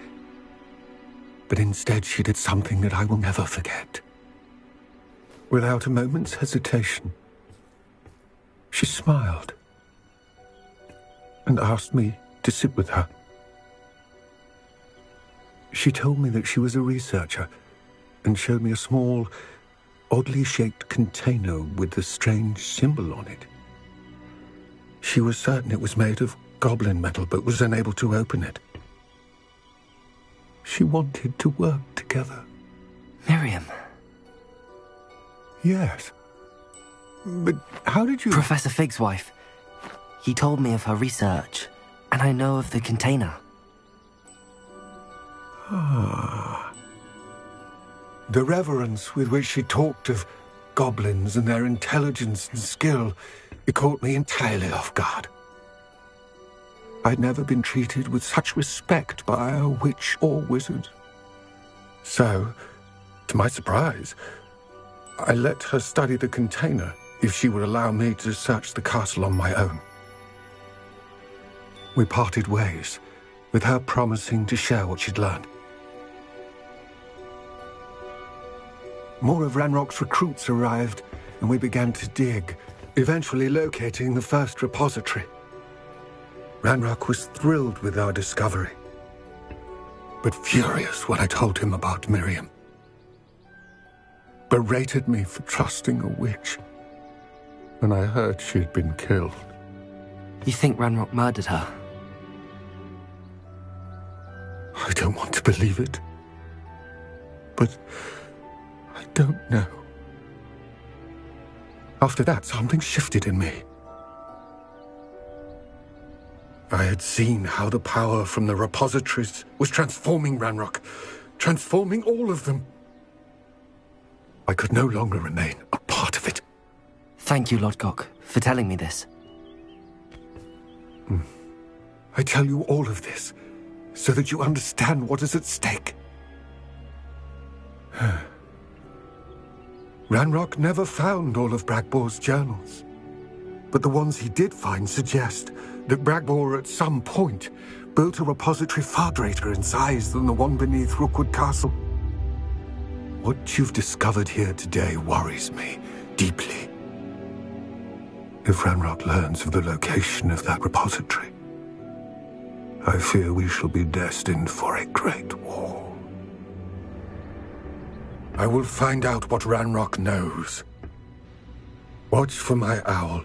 Speaker 6: But instead she did something that I will never forget. Without a moment's hesitation, she smiled and asked me to sit with her. She told me that she was a researcher and showed me a small, oddly shaped container with a strange symbol on it. She was certain it was made of goblin metal, but was unable to open it. She wanted to work together.
Speaker 2: Miriam.
Speaker 6: Yes. But how did you...
Speaker 2: Professor Fig's wife. He told me of her research, and I know of the container.
Speaker 6: Ah. The reverence with which she talked of goblins and their intelligence and skill, it caught me entirely off guard. I'd never been treated with such respect by a witch or wizard. So, to my surprise, I let her study the container if she would allow me to search the castle on my own. We parted ways, with her promising to share what she'd learned. More of Ranrock's recruits arrived, and we began to dig, eventually locating the first repository. Ranrock was thrilled with our discovery, but furious when I told him about Miriam. Berated me for trusting a witch, and I heard she had been killed.
Speaker 2: You think Ranrock murdered her?
Speaker 6: I don't want to believe it, but I don't know. After that, something shifted in me. I had seen how the power from the repositories was transforming Ranrock, transforming all of them. I could no longer remain a part of it.
Speaker 2: Thank you, Lodgok, for telling me this.
Speaker 6: I tell you all of this so that you understand what is at stake. Ranrock never found all of Bragbor's journals, but the ones he did find suggest that Bragbor at some point built a repository far greater in size than the one beneath Rookwood Castle. What you've discovered here today worries me deeply. If Ranrock learns of the location of that repository, I fear we shall be destined for a great war. I will find out what Ranrock knows. Watch for my owl